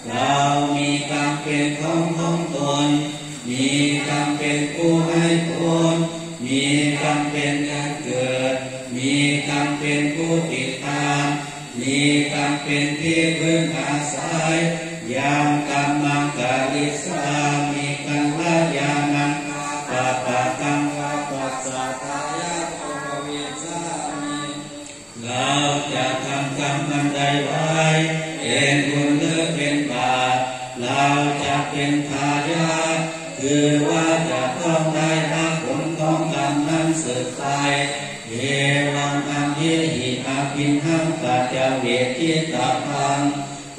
เรามีกรรมเป็นของตนมีกรรมเป็นผู้ให้ผลมีกรรมเป็นการเกิดมีกรรมเป็นผู้ติดตามมีกรรมเป็นที่พึ่งอาศัยยามกรรมังกาลิสามีกัลยาณังปะปะกังวะปัสสะทายะโตเวสามิเราจะทำกรรมอันใดไว้เป็นบุญหรือเป็นบาปเราจะเป็นทายาทคือว่าจะต้องได้รับผลของกรรมนั้นสืบไปเอวังอัมหิหิอาภินหังปัจจเวคิตตัง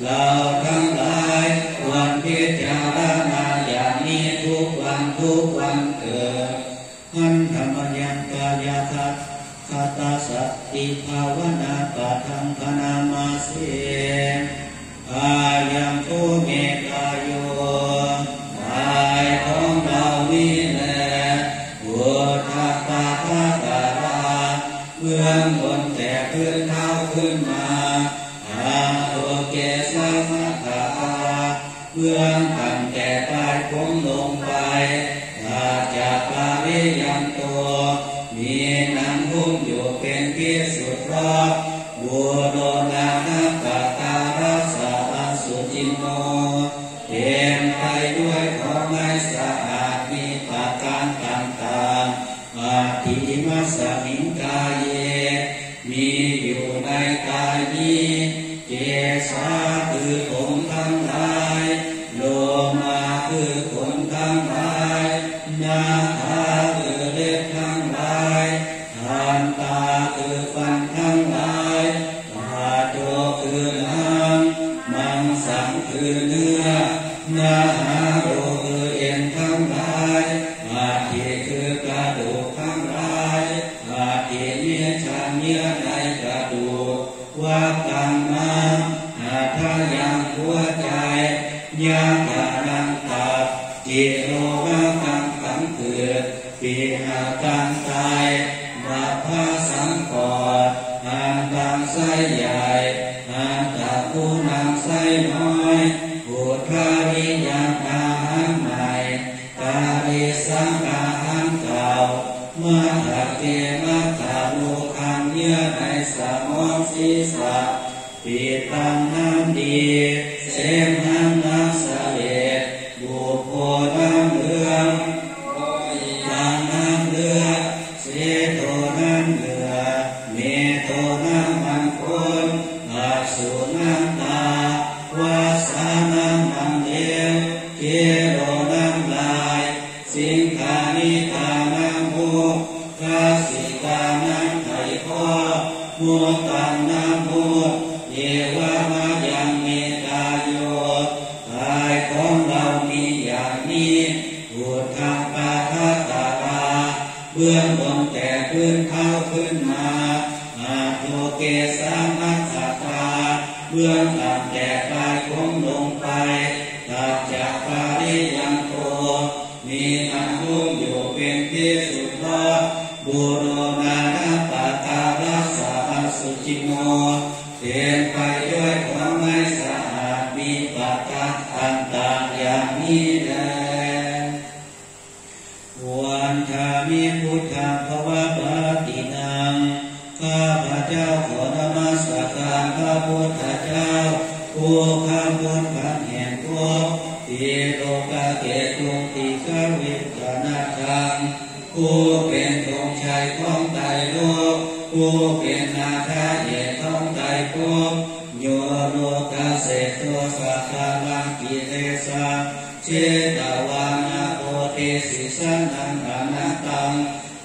เราทั้งหลายควรพิจารณาอย่างนี้ทุกวันเกิดหันธรรมยังกายทัตคาตาสัตติภาวนาปะทังพนามาเสอายังผู้เมตตาโยกายของเรานี่แหละบุทาปาทาตาราเบื้องบนแต่พื้นเท้าขึ้นมาอาโตเกสามาตาเบื้องต่ำแต่ปลายผมลงไปอาจากปาริยังโตมีหนังหุ้มอยู่เป็นพิสุทธิ์รอบบุโรนานาปตารัสสะสุจินโนเต็มไปด้วยของไม้สะอาดมีประการต่างๆอาทิมัสสมิงกายเยมีอยู่ในกายนี้เกสาคือผมทั้งหลายโลมาคือขนทั้งหลายนาคาคือเล็บทั้งหลายทันตาคือ ชาเนื้อในกระดูกว่ากังมังหาทายังหัวใจยาการังตับจิโรวะกังขังเกิดปีหากังตายบาพาสังกอดหานกังไส้ใหญ่หานตะคูนังไส้น้อยปุถาริยังอาหารใหม่กาลิสังอาหารเก่ามาถะเกมัตถาลูคังเยื่อในสมองศีรษะปีตังน้ำดีเสมน้ำน้ำเสลดบุพโพน้ำเหลืองตาน้ำเลือดเสโตน้ำเหลือเมโตน้ำมันคนอาสุน้ำตาวาสาน้ำมันเดียวเกโรน้ำลายสิงคานิตาน้ำมูกกาสิตาน้ำไข่ข้อมัวตังน้ำมูกเยวามายังเมตาโยกายของเรามีอย่างนี้พุทธังปาทัตตาราเบื้องบนแต่ขึ้นเข้าขึ้นมาอาโตเกสามัสสตาเบื้องต่ำแต่กายคงลงไปตัจจะปาริยังโตมีอันรุ่งอยู่เป็นที่สุดรอดบุโรนานาปะตารัสสะสุจิโนเต็มไปด้วยความไม่สะอาดมีปัจจัยต่างๆอย่างนี้แลวันธามิพุทธังภวปาตินังข้าพระเจ้าขอนมัสการพระพุทธเจ้าผู้ข้าพ้นขันแห่งทุกข์ที่โลกาเกตุติกาวิจนาทังผู้เป็นธงชัยของไตรโลกผู้เป็นนาถาเหตุของไตรภพโยโลกาเสโตสัพพะลังกิเลสะเจตวานาโพธิสิสันนังอนัตตัง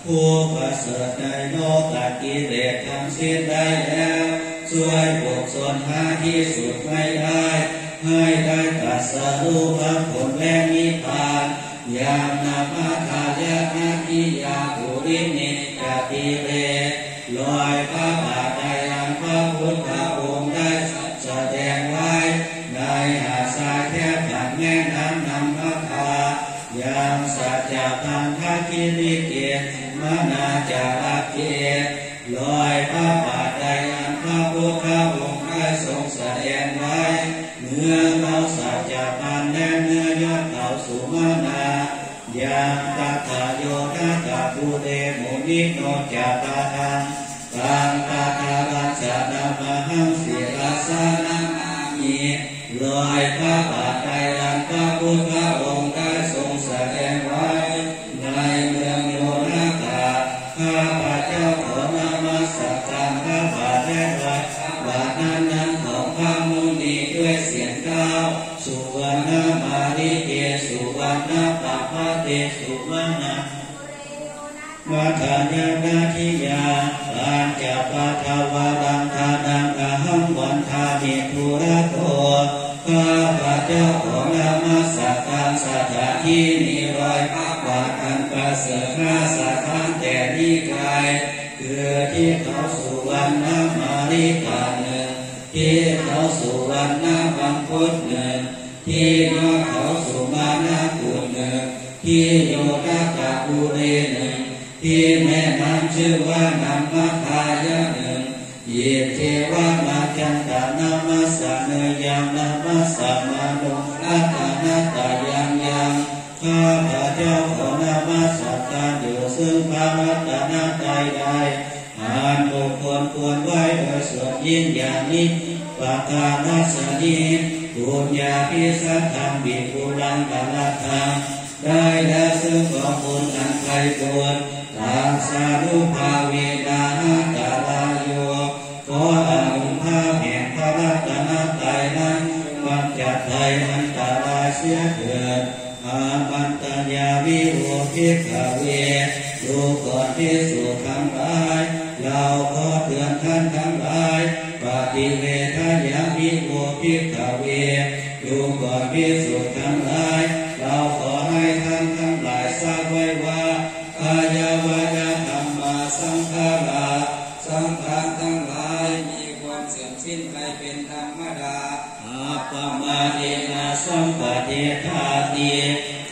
ผู้ประเสริฐในโลกตัดกิเลสทั้งสิ้นได้แล้วช่วยบุคคลหาที่สุดไม่ได้ให้ได้ตรัสรู้มรรคผลและนิพพานยามนามาทายานาทิยาภูรินิจจติเรลอยพระบาทในอันพระพุทธองค์ได้แสดงไว้ในหาดทรายแคบจากแม่น้ำนำพระทายามสัจจพันธกิริเกตมนาจาระเกตลอยพระบาทในอันพระพุทธองค์ได้ทรงแสดงไว้เนื้อเขาสัจจพันธ์และเนื้อยอดเขาสุมาณายามตถาโยทัตถะภูเรมุนิโนจาตาทังตังตถารัจจนามหังศิราสานังอามิลอยพระบาทในอันพระพุทธองค์ได้ทรงแสดงไว้ในเมืองโยนาคาข้าพระเจ้าขอนมัสการพระบาทและลอยบาทนั้นของพระมุนีด้วยเสียงกล่าวสุวรรณมาริเกสุวรรณปะพะเตสุวรรณมัทายานาทิยาปัญจปัทวารังทานังอหังวันทามิทุระโตข้าพระเจ้าขอนมัสการสถานที่นี้รอยพระบาทอันประเสริฐ5สถานแต่นิกายคือที่เขาสุวรรณมาริกาหนึ่งที่เขาสุวรรณบังคุดหนึ่งที่ยอดเขาสุมาณกุฎหนึ่งที่โยนาคาภูเรหนึ่งที่แม่น้ำชื่อว่าน้ำมัทธายะหนึ่งเยเทวะมาจันตานามัสสะเนยังนามัสสะมาโนอัตตานาตายังยังข้าพระเจ้าขอนามัสการอยู่ซึ่งพระรัตนตรัยใดอ่านบุคคลควรไว้โดยส่วนยิ่งอย่างนี้ปะกาณสนีปุญญาภิสัทธังบิปุรังกาลทังได้แล้วซึ่งของบุญอันไกลตัวทางสานุภาเวนาตาลาโยขออนุภาพแห่งพระรัตนตรัยนั้นมันจัดไทยอันตรายเสียเถิดอาปันตัญญาวิโรภิกขเวดูก่อนที่สุดทั้งหลายเราขอเตือนท่านทั้งหลายปฏิเวทยาวิโรภิกขเวดูก่อนที่สุดทั้งหลายเราขอให้ท่านทั้งหลายทราบไว้ว่า กายวาจาธรรมสังขารา สิ้นไปเป็นธรรมดาอาปมาเดนะสัมปเทธาติ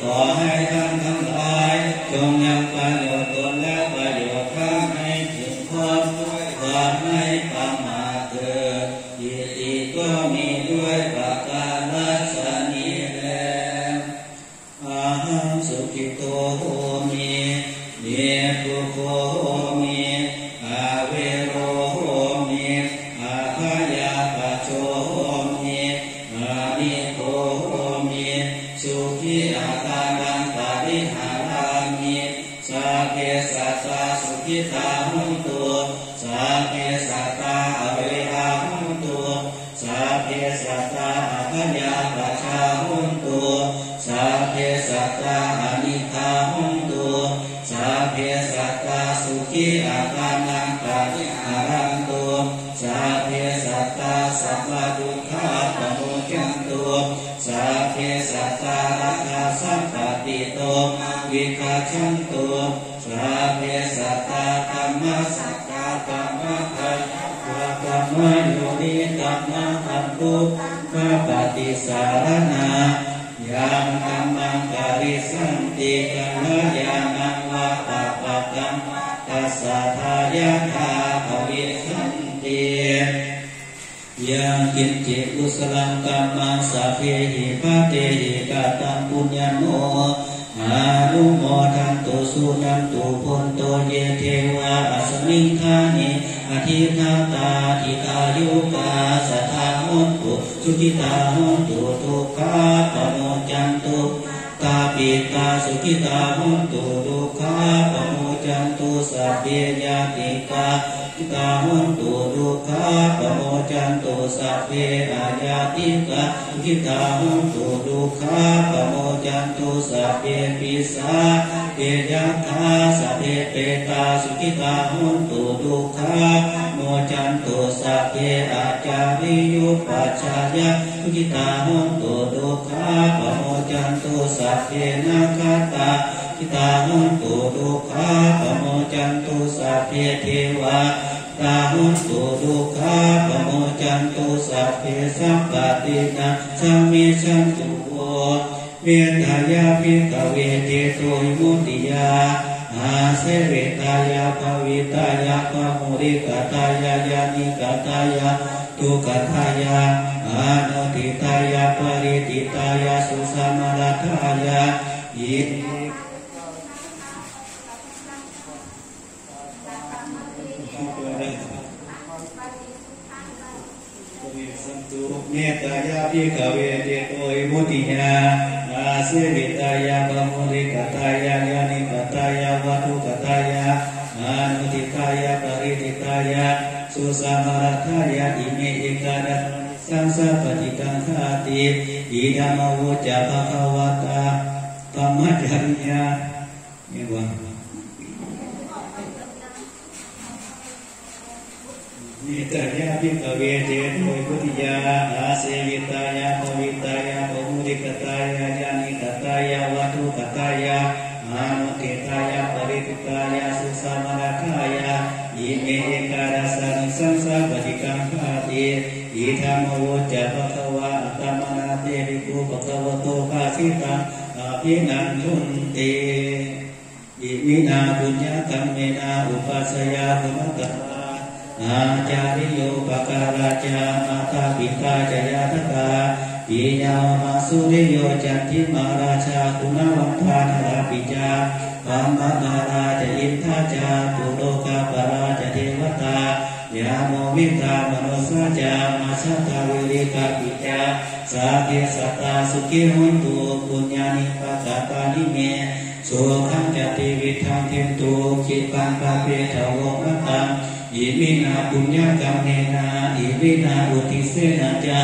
ขอให้ท่านทั้งหลายจงยังประโยชน์ตนและประโยชน์ท่านให้ถึงพร้อมด้วยความไม่ประมาทเถิดอิติก็มีด้วยประการฉนี้แลอาหังสุขิโตโหมิเนตุโคโหมิอาเวโรโหมิอาภยาปัจโจโหมิอานิโกโหมิสุขิอาตานังปาริหารามิสัพเพสัตตาสุขิตาหุนตุสัพเพสัตตาอเวราหุนตุสัพเพสัตตาอาภยาปัจจาหุนตุสัพเพสัตตาอนิคาหุนตุสัพเพสัตตาสุขิอาตานังปาริหารันตุสัพเพสัตตาสัพพทุกขาปโมจยันตุสัพเพสัตตาราคะสัมปติโตวิคัจฉันตุสัพเพสัตตาธัมมัสสะกาธัมมะคัจธัมมะโยนิธัมมะคันตุมาปฏิสารนายังธัมมังกาลิสันติกัลยาณังวะตาปะกัมตัสสะทายาทาภวิสันติยังกินจิกุสลังกัมมังสัพเพหิภะเตหิกาตังปุญญโนอานุโมทันตุสุนันตุพุนโตเยเทวะอัสมิงธานิอธินาตาทิตายุกาสัทธาหุนตุสุขิตาหุนตุทุกขาปโมจยันตุตาปิตาสุขิตาหุนตุทุกขาปโมจยันตุสัพเพญาติกาสุขิตาหุนตุทุกขาปโมจยันตุสัพเพอาญาติกาสุขิตาหุนตุทุกขาปโมจยันตุสัพเพปิสาเปยัคฆาสัพเพเปตาสุขิตาหุนตุทุกขาโมจยันตุสัพเพอาจาริยุปปัจจายะสุขิตาหุนตุทุกขาปโมจยันตุสัพเพนาคาตาสุขิตาหุนตุทุกขาปโมจยันตุสัพเพเทวาตาหุนตุทุกขาปโมจยันตุสัพเพสัมปตินาสัมมิชันตุโวเวทายาภิกขเวเทโตวิมุตติยาอาเสเวตายาภวิตายาภมุริกตายายานิกตายาทุกขายาอานุทิตายาปริติตายาสุสามรัตายาอิเมตตายาภิกขเวเทโตวิมุตติยาอาเสวิตายาภมุริกตายายานิกตายาวัตุกตายาอานุทิตายาปริติตายาสุสามรัตายาอิเมเอกาดะสังสัพปฏิกังคาติอิดามโวจาภควตาปมัจจัญญาเนี่ยว่าเมตตายาภิกขเวเทโตวิมุตติยาอาเสวิตายาภวิตายาภมุริกตายายานิกตายาวัตุกตายาอานุทิตายาปริติตายาสุสามรัตายาอิเมเอกาดัสสังสังสัพปฏิกังคาติอิธัมโมจาภควะอัตตมนาเตภิกขุภควโตภาสิตังอภินันทุนติอิมินาปุญญกัมเมนาอุปัสสยาภมตตาอาจาริโยปการาจามาตาปิตาจยาตตาปิญญามาสุริโยจันทิมาราชาคุณวัฏฐานราปิจาปัมมนาราจอินทาจาปุโลกาปราจเทวตายาโมวิตามโนสาจามาชาตาวิริกาปิจาสาเกสัตตาสุขิหุนตุปุญญานิปัสสตานิเมสุขังจติวิทังเทนตุจิตปังปะเปทะโวมะตังอิมินาปุญญกัมเมนาอิมินาอุทิเสนาจา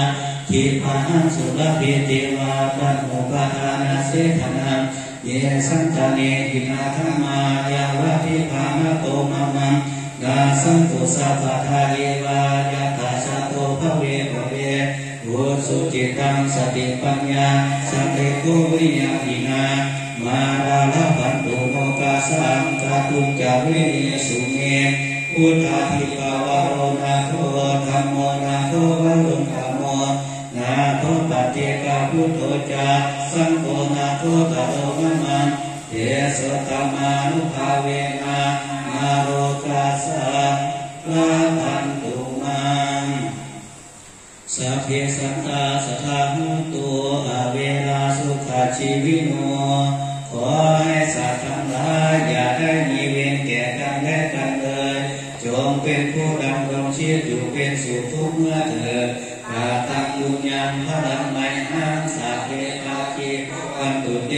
ทิพาหังสุรภิเทวาตันโมปะทานาเสธนังเยสันตเนหินาธรรมายาวะทิภามะโตมะมังกาสันตุสัพพทาเยวายะตาสะโตภเวภเวอุสุจิตังสติปัญญาสัมเดโกวิญญาณินามาราลพันตุโมกาสังกาตุจาเวสุเม พุทธาภิปาวโรนาโทธัมโมนาโทวรุณธัมโมนาโทปัจเจกพุทโธจาสังโฆนาโทตโตมัมมันเทสตมานุภาเวนะมาโรกาสะลาภันตุมังสัพเพสัตตาสัทธาหุตุอาเวราสุขาชีวิโนขอให้สัตว์ทั้งหลายอย่าได้มีเวรแก่กันและกันเลยจงเป็นผู้ดำรงชีวิตอยู่เป็นสุขทุกเมื่อเถิดกาตังบุญยังพลังไมหังสัพเพปาคีวันตุเต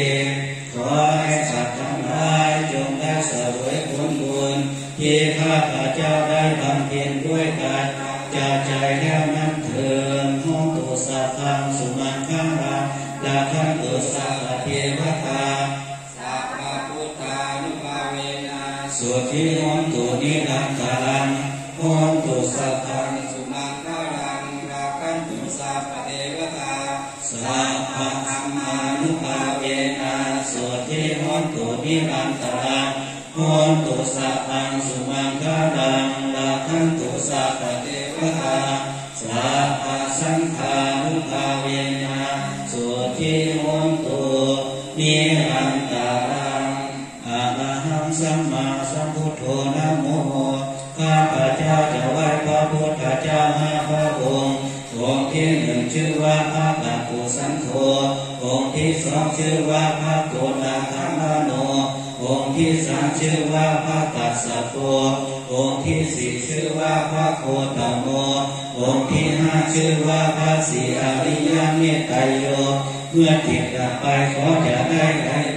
ขอให้สัตว์ทั้งหลายจงได้เสวยผลบุญที่ข้าพเจ้าได้บำเพ็ญด้วยกันจากใจแล้วนั้นเถิดห้องตุสัพพังสุมังคังรังลาคันตุสัพพะเทวตาสัพพะพุทธานุภาเวนะสุขีห้องตุนิรันตรังห้องตุสัพพังสุมังคังรังลาคันตุสัพพะเทวตาสัพพะธรรมานุภาเวนะสุขีห้องตุนิรันตรังห้องตุสัพพังสุมังคังรังลาคันตุสัพพะเทวตาสัพพะสังฆานุภาเวนะสุขีห้องตุนิรันตรังอะระหังสัมมาสัมพุทโธนะโมข้าพเจ้าจะไหว้พระพุทธเจ้าห้าพระองค์องค์ที่หนึ่งชื่อว่าพระกัปปุสันโธองค์ที่สองชื่อว่าพระโกณาคัมมโนองค์ที่สามชื่อว่าพระกัสสปโปองค์ที่สี่ชื่อว่าพระโคตโมองค์ที่ห้าชื่อว่าพระศรีอริยเมตไตรโยเมื่อจิตดับไปขอจะได้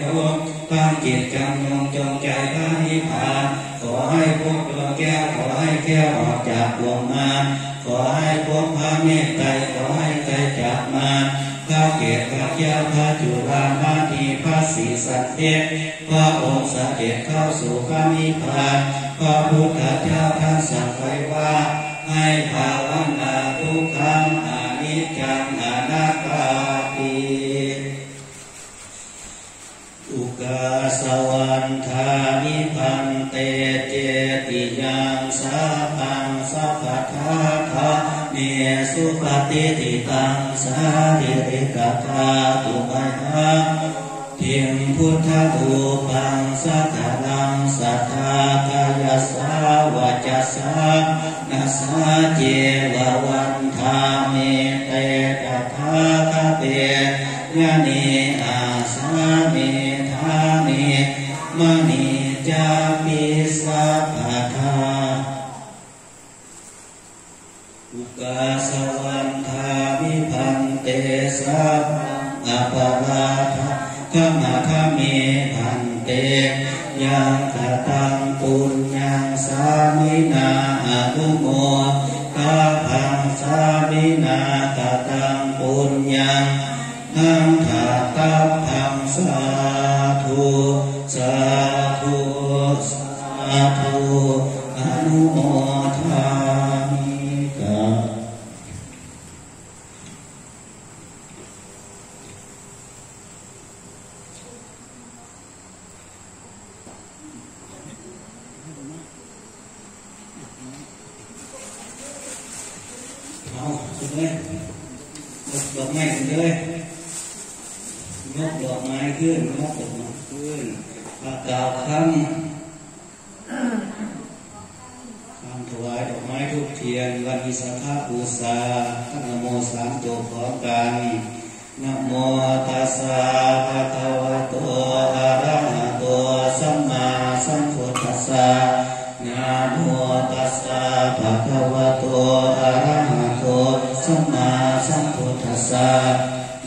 พบตั้งจิตจำจงใจพระนิพพานขอให้พบดวงแก้วขอให้แก้วออกจากดวงมารขอให้พบพระเมตไตรขอให้ไกลจากมารพระเกศพระแก้วพระจุฬามณีพระศรีสัตเทพพระองค์เสด็จเข้าสู่พระนิพพานพระพุทธเจ้าท่านสั่งไว้ว่าให้ภาวนาทุกขังอนิจจังอนัตตาติอุกาสวันทานิพันเตเจติยังสาพังสัพพทาทาเนสุปฏิติตังสาริริกตาตุมัยหะทิมพุทธรูปังสัทธังสัทธากายสาวาจสานัสสะเจววันทาเมเตตถาคเตยะเนอาสาเมธาเนมณีจาปิสัพพทาอุกาสวันทาวิพันเตสัพอภวาทะขมาคเมพันเตยังกตังปุญญังสามินาอนุโมทาพังสามินากตังปุญญังนังถาตัพพังสาธุสาธุสาธุอนุโมทามิกะเอาสุดเลยยกดอกไม้ขึ้นเลยยกดอกไม้ขึ้นยกดอกไม้ขึ้นกล่าวคำถวายดอกไม้ทูปเทียนวันวิสาขบูชานะโมสามจบพร้อมกันนะโมตัสสะภะคะวะโตอะระหะโตสัมมาสัมพุทธัสสะนะโมตัสสะภะคะวะโตอะระหะโตสัมมาสัมพุทธัสสะ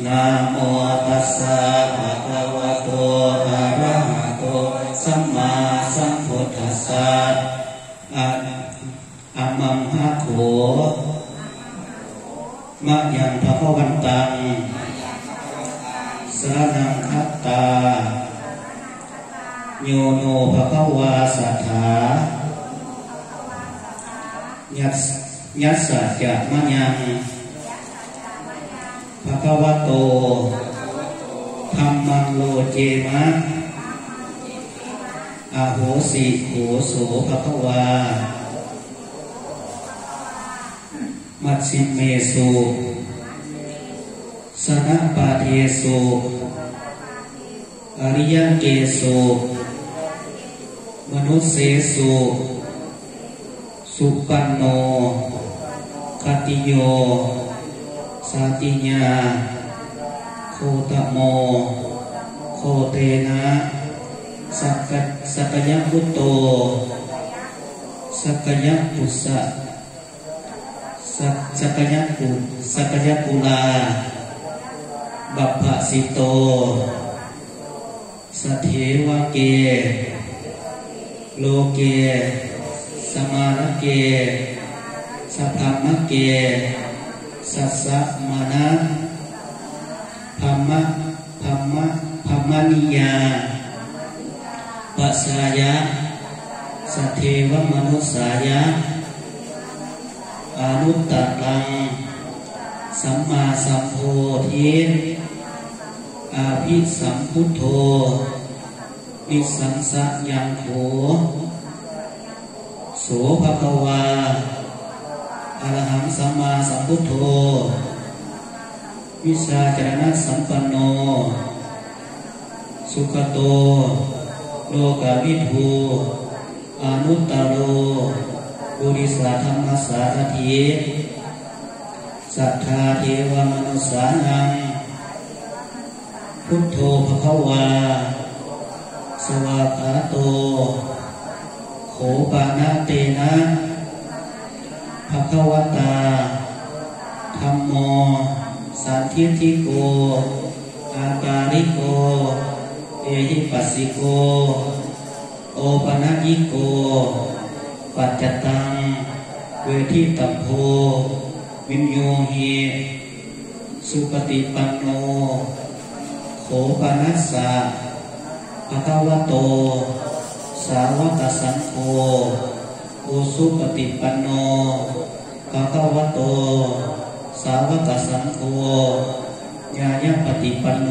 นะโมตัสสะภะคะวะโตอะระหะโตสัมมาสัมพุทธัสสะอะมังหะโขมะยังภะคะวันตังสรณังคัตตาโยโนภะคะวาสัทธายัสสะจะมะยังภะคะวะโตธัมมังโลเจมะอโหสิโหโสภะคะวา มัชฌิเมสุสนะปาเทสุอริยเกสุมนุสเสสุสุปันโนคติโยสาติญาโคตโมโคเตนะสักยะพุตโตสักยะปุสะสักยะปุลาบัพพสิโตสัทเทวะเกโลเกสมารเกสัพพมะเกสัสสะมานะภัมมนิยาปัสสายะสัทเทวมนุสายะอนุตตรังสัมมาสัมโพธิอาภิสัมพุทโธนิสังสะยังโขโสภควาอรหังสัมมาสัมพุทโธวิชาจรณะสัมปันโนสุขโตโลกาวิทูอนุตตโรปุริสธรรมสารถิสัทธาเทวมนุสานังพุทโธภควาสวากขาโตโขปานะเตนะภควตาธัมโมสันทิฏฐิโกอาการิโกเอหิปัสสิโกโอปนัญญิโกปัจจตังเวทิตัพโพวิญโยหิสุปฏิปันโนโขปนัสสะภควโตสาวกสังโฆโอสุปฏิปันโนภควโตสาวกสังโฆญาญปฏิปันโน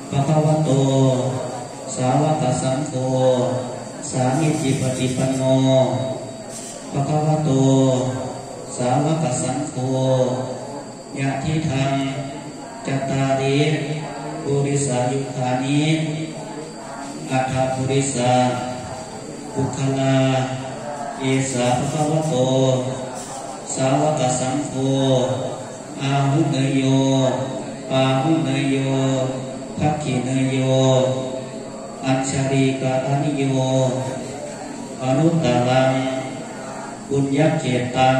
ภควโตสาวกสังโฆสามิจิปฏิปันโนภควโตสาวกสังโฆยะทิทังจัตตาริปุริสายุคานิอัฏฐปุริสาปุคลาเอสาภควโตสาวกสังโฆอาหุเนโยปาหุเนโยทักขิเนโยอัจฉริกานิโยอนุตตรังปุญญเขตัง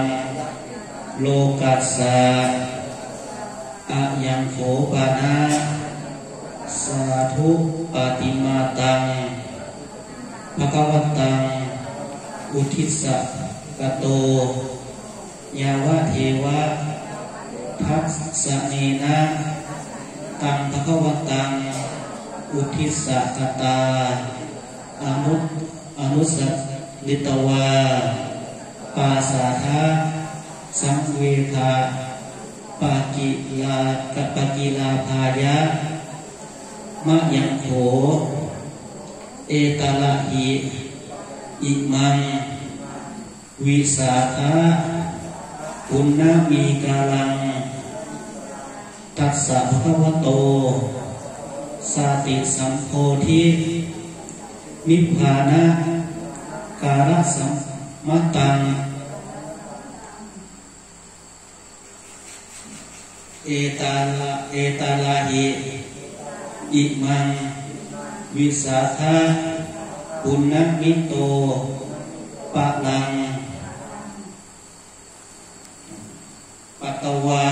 โลกัสสะอะยังโขปานะสาธุปฏิมาตังภควตังอุทิสสะกโตยาวะเทวะทัสสะเนนะตังภควตังอุทิสสะกตาอนุสัตลิตวาปาสาทะสังเวทาปากิลาภายะมะยังโขเอตละหิอิมังวิสาทะปุณณมีกาลังตัสสะภควโตสาติสัมโพธินิพพานะการสัมมตังเอตาลาหิอิมังวิสาทะปุณณมิโตปะลังปัตตวา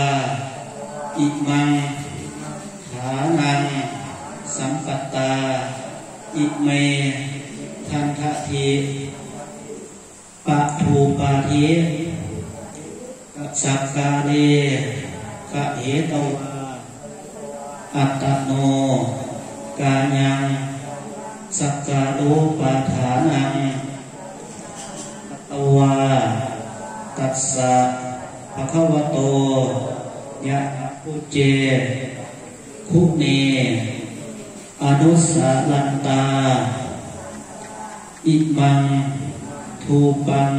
อิมังฐานังสัมปัตตาอิเมทันทะทีปะทูปาทิสักกาเลกะเหตวาอัตตโนกายังสักกาโลปาฐานังปัตตวาตัสสะภควโตยะปุเจคุเนอนุสาลันตาอิมังทูปัง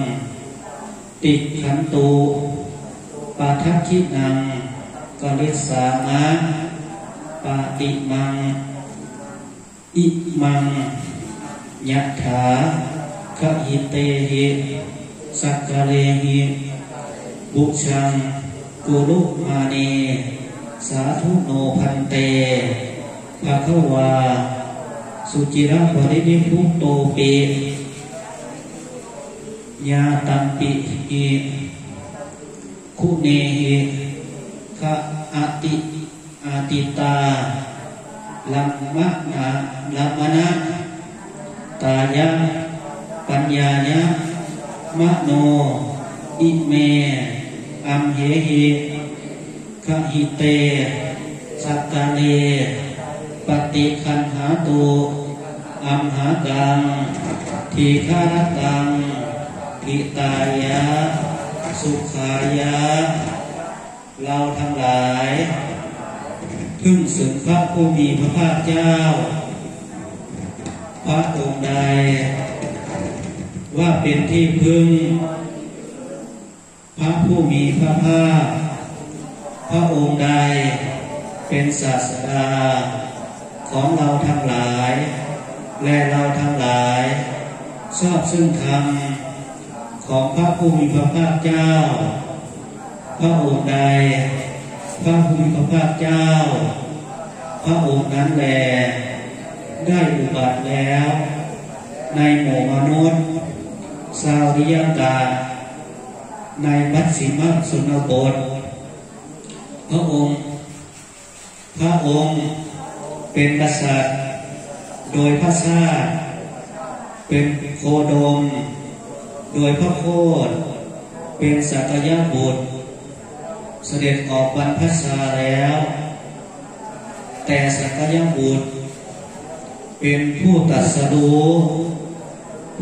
ติขันตุ ปาทัคขินังกลิสามะปาติมังอิมังยะถาขหิเตหิสักกะเลหิบุชังกุลุมาเนสาธุโนพันเตภะคะวาสุจิระปรินิพุตโตปิญาตัมปิหิคุเนหิคะอาติตาลัมมะนะลัมมนะตายะปัญญายะมะโนอิเมอัมเหหิขหิเตสักกะเลปฏิคันหาตุอัมหากังทีฆารตังทิตายะสุขายะเราทั้งหลายพึงสึกพระผู้มีพระภาคเจ้าพระองค์ใดว่าเป็นที่พึ่งพระผู้มีพระภาคพระองค์ใดเป็นศาสดาของเราทั้งหลายและเราทั้งหลายชอบซึ่งธรรมของพระผู้มีพระภาคเจ้าพระองค์ใดพระผู้มีพระภาคเจ้าพระองค์นั้นแลได้อุบัติแล้วในหมู่มนุษย์สาวริยกาในมัชฌิมชนบทพระองค์เป็นกษัตริย์โดยพระชาติเป็นโคดมโดยพระโคดเป็นสักยบุตรเสด็จออกบรรพชาแล้วแต่สักยบุตรเป็นผู้ตรัสรู้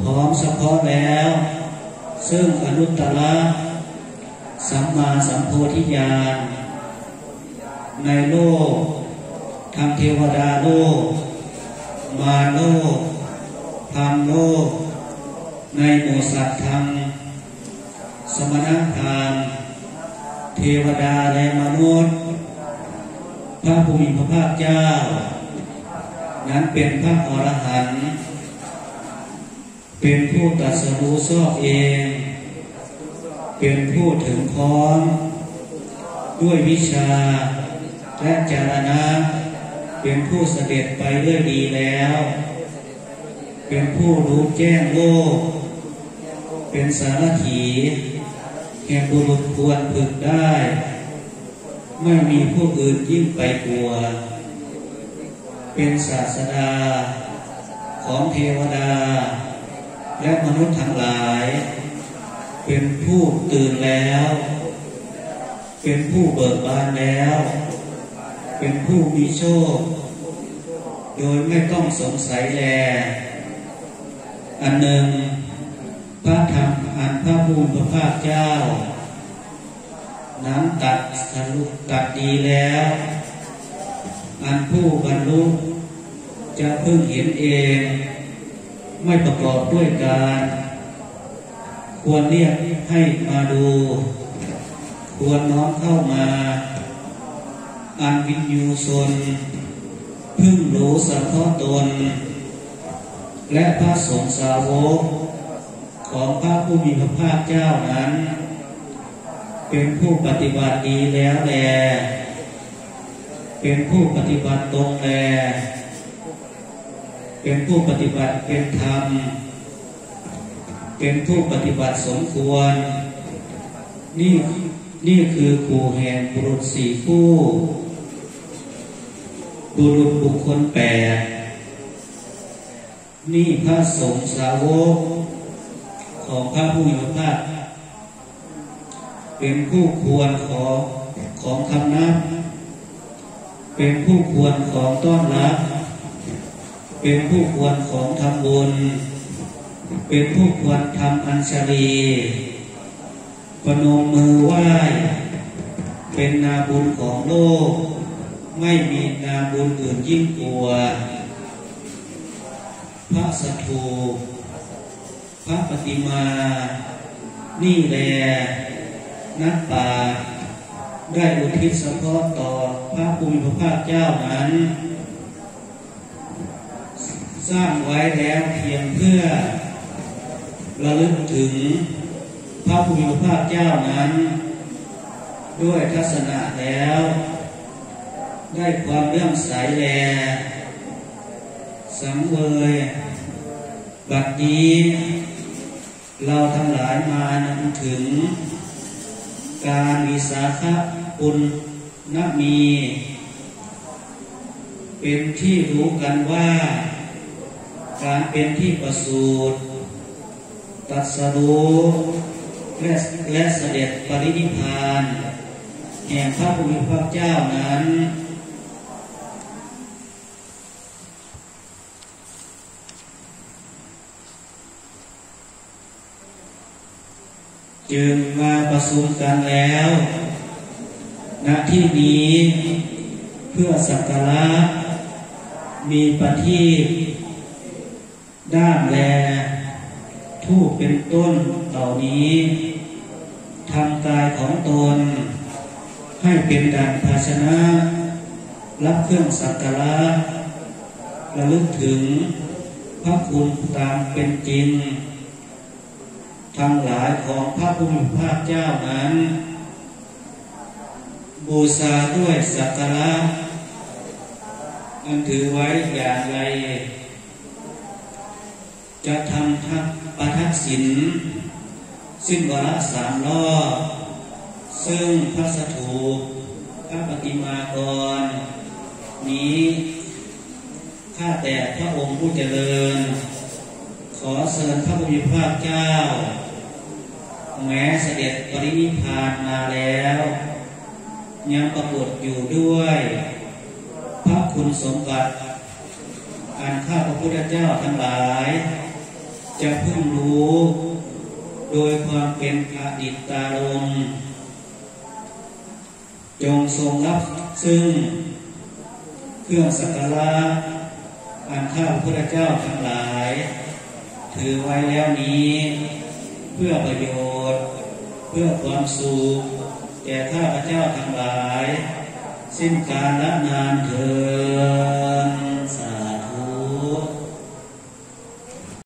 พร้อมเฉพาะแล้วซึ่งอนุตตรสัมมาสัมโพธิญาณในโลกทั้งเทวดาโลกมารโลกพรหมโลกในหมู่สัตว์ทั้งสมณพราหมณ์เทวดาและมนุษย์พระผู้มีพระภาคเจ้านั้นเป็นพระอรหันต์เป็นผู้ตรัสรู้ชอบเองเป็นผู้ถึงพร้อมด้วยวิชาและจารณะเป็นผู้เสด็จไปด้วยดีแล้วเป็นผู้รู้แจ้งโลกเป็นสารถีแห่งบุรุษควรพึกได้ไม่มีผู้อื่นยิ่งไปกว่าเป็นศาสดาของเทวดาและมนุษย์ทั้งหลายเป็นผู้ตื่นแล้วเป็นผู้เบิกบานแล้วเป็นผู้มีโชคโดยไม่ต้องสงสัยแลอันหนึ่งพระธรรมอันพระผู้มีพระภาคเจ้านั้นตัดดีแล้วอันผู้บรรลุจะพึงเห็นเองไม่ประกอบด้วยการควรเรียกให้มาดูควรน้อมเข้ามาอันวิญญูชนพึงรู้เฉพาะตนและพระสงฆ์สาวกของพระผู้มีพระภาคเจ้านั้นเป็นผู้ปฏิบัติดีแล้วแลเป็นผู้ปฏิบัติตรงแลเป็นผู้ปฏิบัติเป็นธรรมเป็นผู้ปฏิบัติสมควรนี่คือคู่แห่งบุรุษสี่คู่บุรุษบุคคล8นี่พระสงฆ์สาวกของพระผู้มีพระภาคเป็นผู้ควรของคำนับเป็นผู้ควรของต้อนรับเป็นผู้ควรของทำบุญเป็นผู้ควรทำอัญชลีประนมมือไหว้เป็นนาบุญของโลกไม่มีนาบุญอื่นยิ่งกว่าพระสัทธูพระปฏิมานี่แลนักปราชญ์ ได้อุทิศเฉพาะต่อพระภูมิพระภาคเจ้านั้นสร้างไว้แล้วเพียงเพื่อระลึกถึงพระภูมิพระภาคเจ้านั้นด้วยทัศนะแล้วได้ความเลื่อมใสแลสังเวยบัดนี้เราทั้งหลายมานำถึงการวิสาขบุญมีเป็นที่รู้กันว่าการเป็นที่ประสูติตรัสรู้และเสด็จปรินิพพานแห่งพระภูมิพระเจ้านั้นจึงมาประชุมกันแล้วณที่นี้เพื่อสักการะมีประทีปด้ามแลธูปเป็นต้นเหล่านี้ทำกายของตนให้เป็นดั่งภาชนะรับเครื่องสักการะระลึกถึงพระคุณตามเป็นจริงทั้งหลายของพระภูมิพระเจ้านั้นบูชาด้วยสักการะอันถือไว้อย่างไรจะทำทักประทักษิณสิ้นวาระ3 รอบซึ่งพระสถูปพระปฏิมากรนี้ข้าแต่พระองค์ผู้เจริญขอเชิญพระภูมิพระเจ้าแม้เสด็จปรินิพพานมาแล้วยังปรากฏอยู่ด้วยพระคุณสมบัติอันข้าพระพุทธเจ้าทั้งหลายจะเพิ่งรู้โดยความเป็นอดีตตาลมจงทรงรับซึ่งเครื่องสักการะอันข้าพระพุทธเจ้าทั้งหลายถือไว้แล้วนี้เพื่อประโยชน์เพื่อความสุขแก่ข้าพเจ้าทั้งหลายสิ้นกาลและนานเถิด